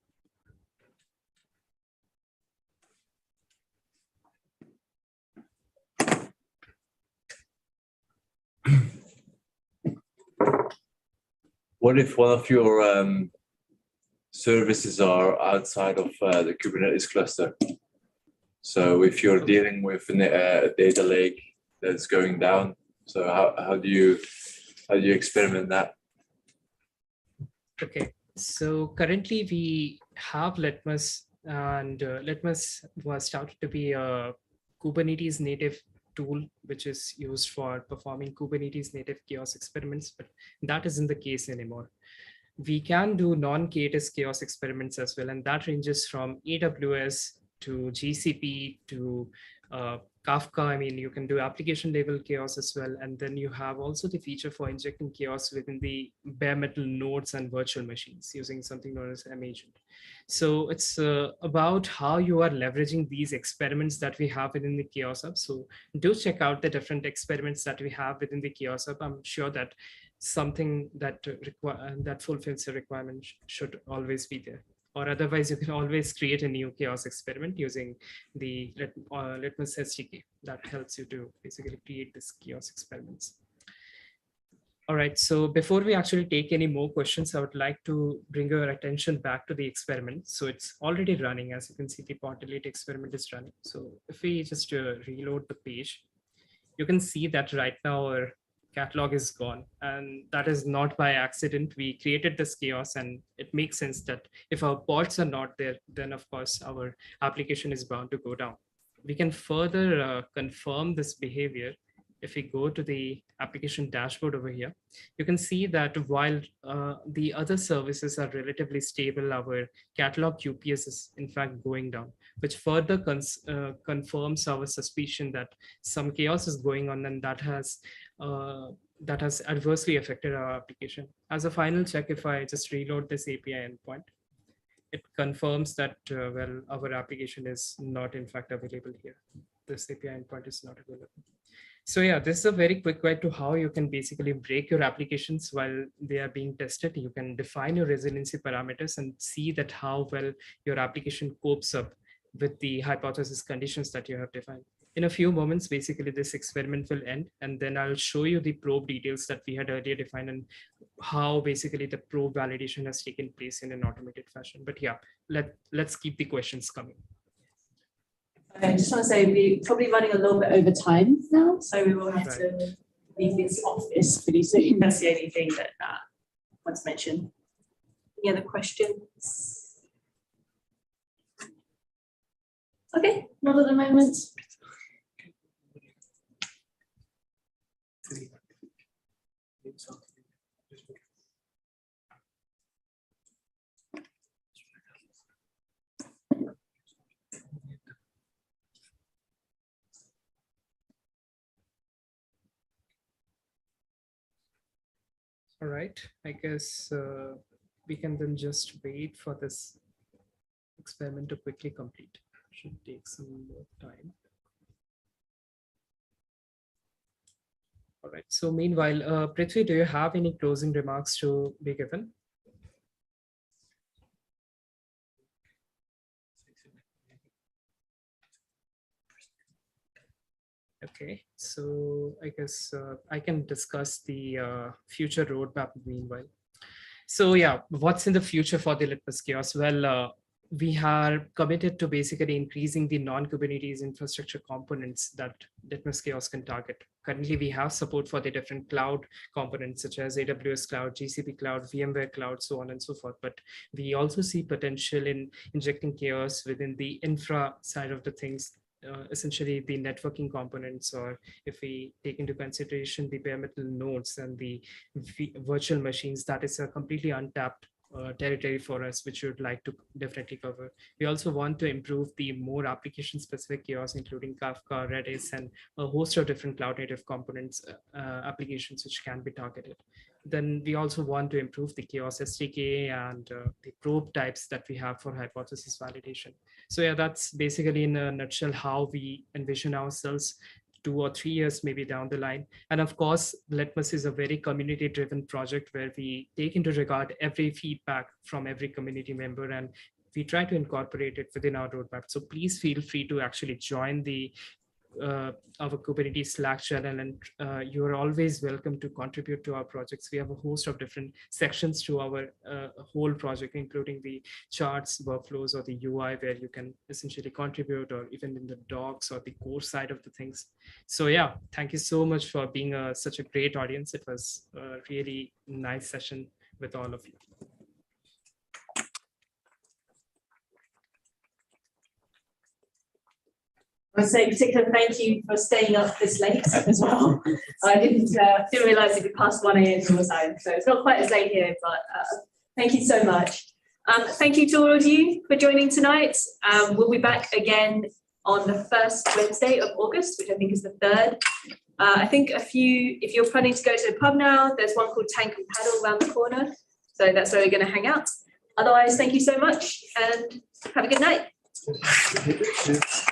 What if one of your services are outside of the Kubernetes cluster? So if you're dealing with a data lake that's going down, so how do you experiment that? Okay, so currently we have Litmus, and Litmus was started to be a Kubernetes native tool which is used for performing Kubernetes native chaos experiments, but that isn't the case anymore. We can do non-K8s chaos experiments as well, and that ranges from AWS to GCP to Kafka, I mean, you can do application level chaos as well. And then you have also the feature for injecting chaos within the bare metal nodes and virtual machines using something known as mAgent. So it's about how you are leveraging these experiments that we have within the Chaos Hub. So do check out the different experiments that we have within the Chaos Hub. I'm sure that something that that fulfills your requirement should always be there. Or otherwise, you can always create a new chaos experiment using the Litmus SDK that helps you to basically create this chaos experiments. All right, so before we actually take any more questions, I would like to bring your attention back to the experiment. So it's already running. As you can see, the pod delete experiment is running. So if we just reload the page, you can see that right now our catalog is gone, and that is not by accident. We created this chaos, and it makes sense that if our pods are not there, then of course our application is bound to go down. We can further confirm this behavior. If we go to the application dashboard over here, you can see that while the other services are relatively stable, our catalog QPS is in fact going down, which further confirms our suspicion that some chaos is going on, and that has adversely affected our application. As a final check, if I just reload this API endpoint, it confirms that, well, our application is not in fact available here. This API endpoint is not available. So yeah, this is a very quick guide to how you can basically break your applications while they are being tested. You can define your resiliency parameters and see that how well your application copes up with the hypothesis conditions that you have defined. In a few moments, basically this experiment will end, and then I'll show you the probe details that we had earlier defined and how basically the probe validation has taken place in an automated fashion. But yeah, let's keep the questions coming. I just want to say we're probably running a little bit over time now, so we will have to leave this office pretty soon. That's the only thing that I want to mention. Any other questions? Okay, not at the moment. All right, I guess we can then just wait for this experiment to quickly complete. Should take some more time. All right, so meanwhile, Prithvi, do you have any closing remarks to be given? Okay, so I guess I can discuss the future roadmap meanwhile. So yeah, what's in the future for the Litmus Chaos? Well, we are committed to basically increasing the non-Kubernetes infrastructure components that Litmus Chaos can target. Currently, we have support for the different cloud components such as AWS Cloud, GCP Cloud, VMware Cloud, so on and so forth. But we also see potential in injecting chaos within the infra side of the things, essentially the networking components, or if we take into consideration the bare metal nodes and the virtual machines, that is a completely untapped territory for us, which we would like to definitely cover. We also want to improve the more application specific chaos, including Kafka, Redis, and a host of different cloud native components applications which can be targeted. Then we also want to improve the chaos SDK and the probe types that we have for hypothesis validation. So yeah, that's basically in a nutshell how we envision ourselves 2 or 3 years maybe down the line. And of course, Litmus is a very community driven project where we take into regard every feedback from every community member, and we try to incorporate it within our roadmap. So please feel free to actually join the our Kubernetes Slack channel, and you're always welcome to contribute to our projects. We have a host of different sections to our whole project, including the charts, workflows, or the UI, where you can essentially contribute, or even in the docs or the core side of the things. So yeah, thank you so much for being such a great audience. It was a really nice session with all of you. I would say in particular, thank you for staying up this late as well. I didn't realize it'd be past 1 a.m. your time, so it's not quite as late here, but thank you so much. Thank you to all of you for joining tonight. We'll be back again on the first Wednesday of August, which I think is the 3rd. I think if you're planning to go to a pub now, there's one called Tank and Paddle around the corner. So that's where we're going to hang out. Otherwise, thank you so much and have a good night. Cheers.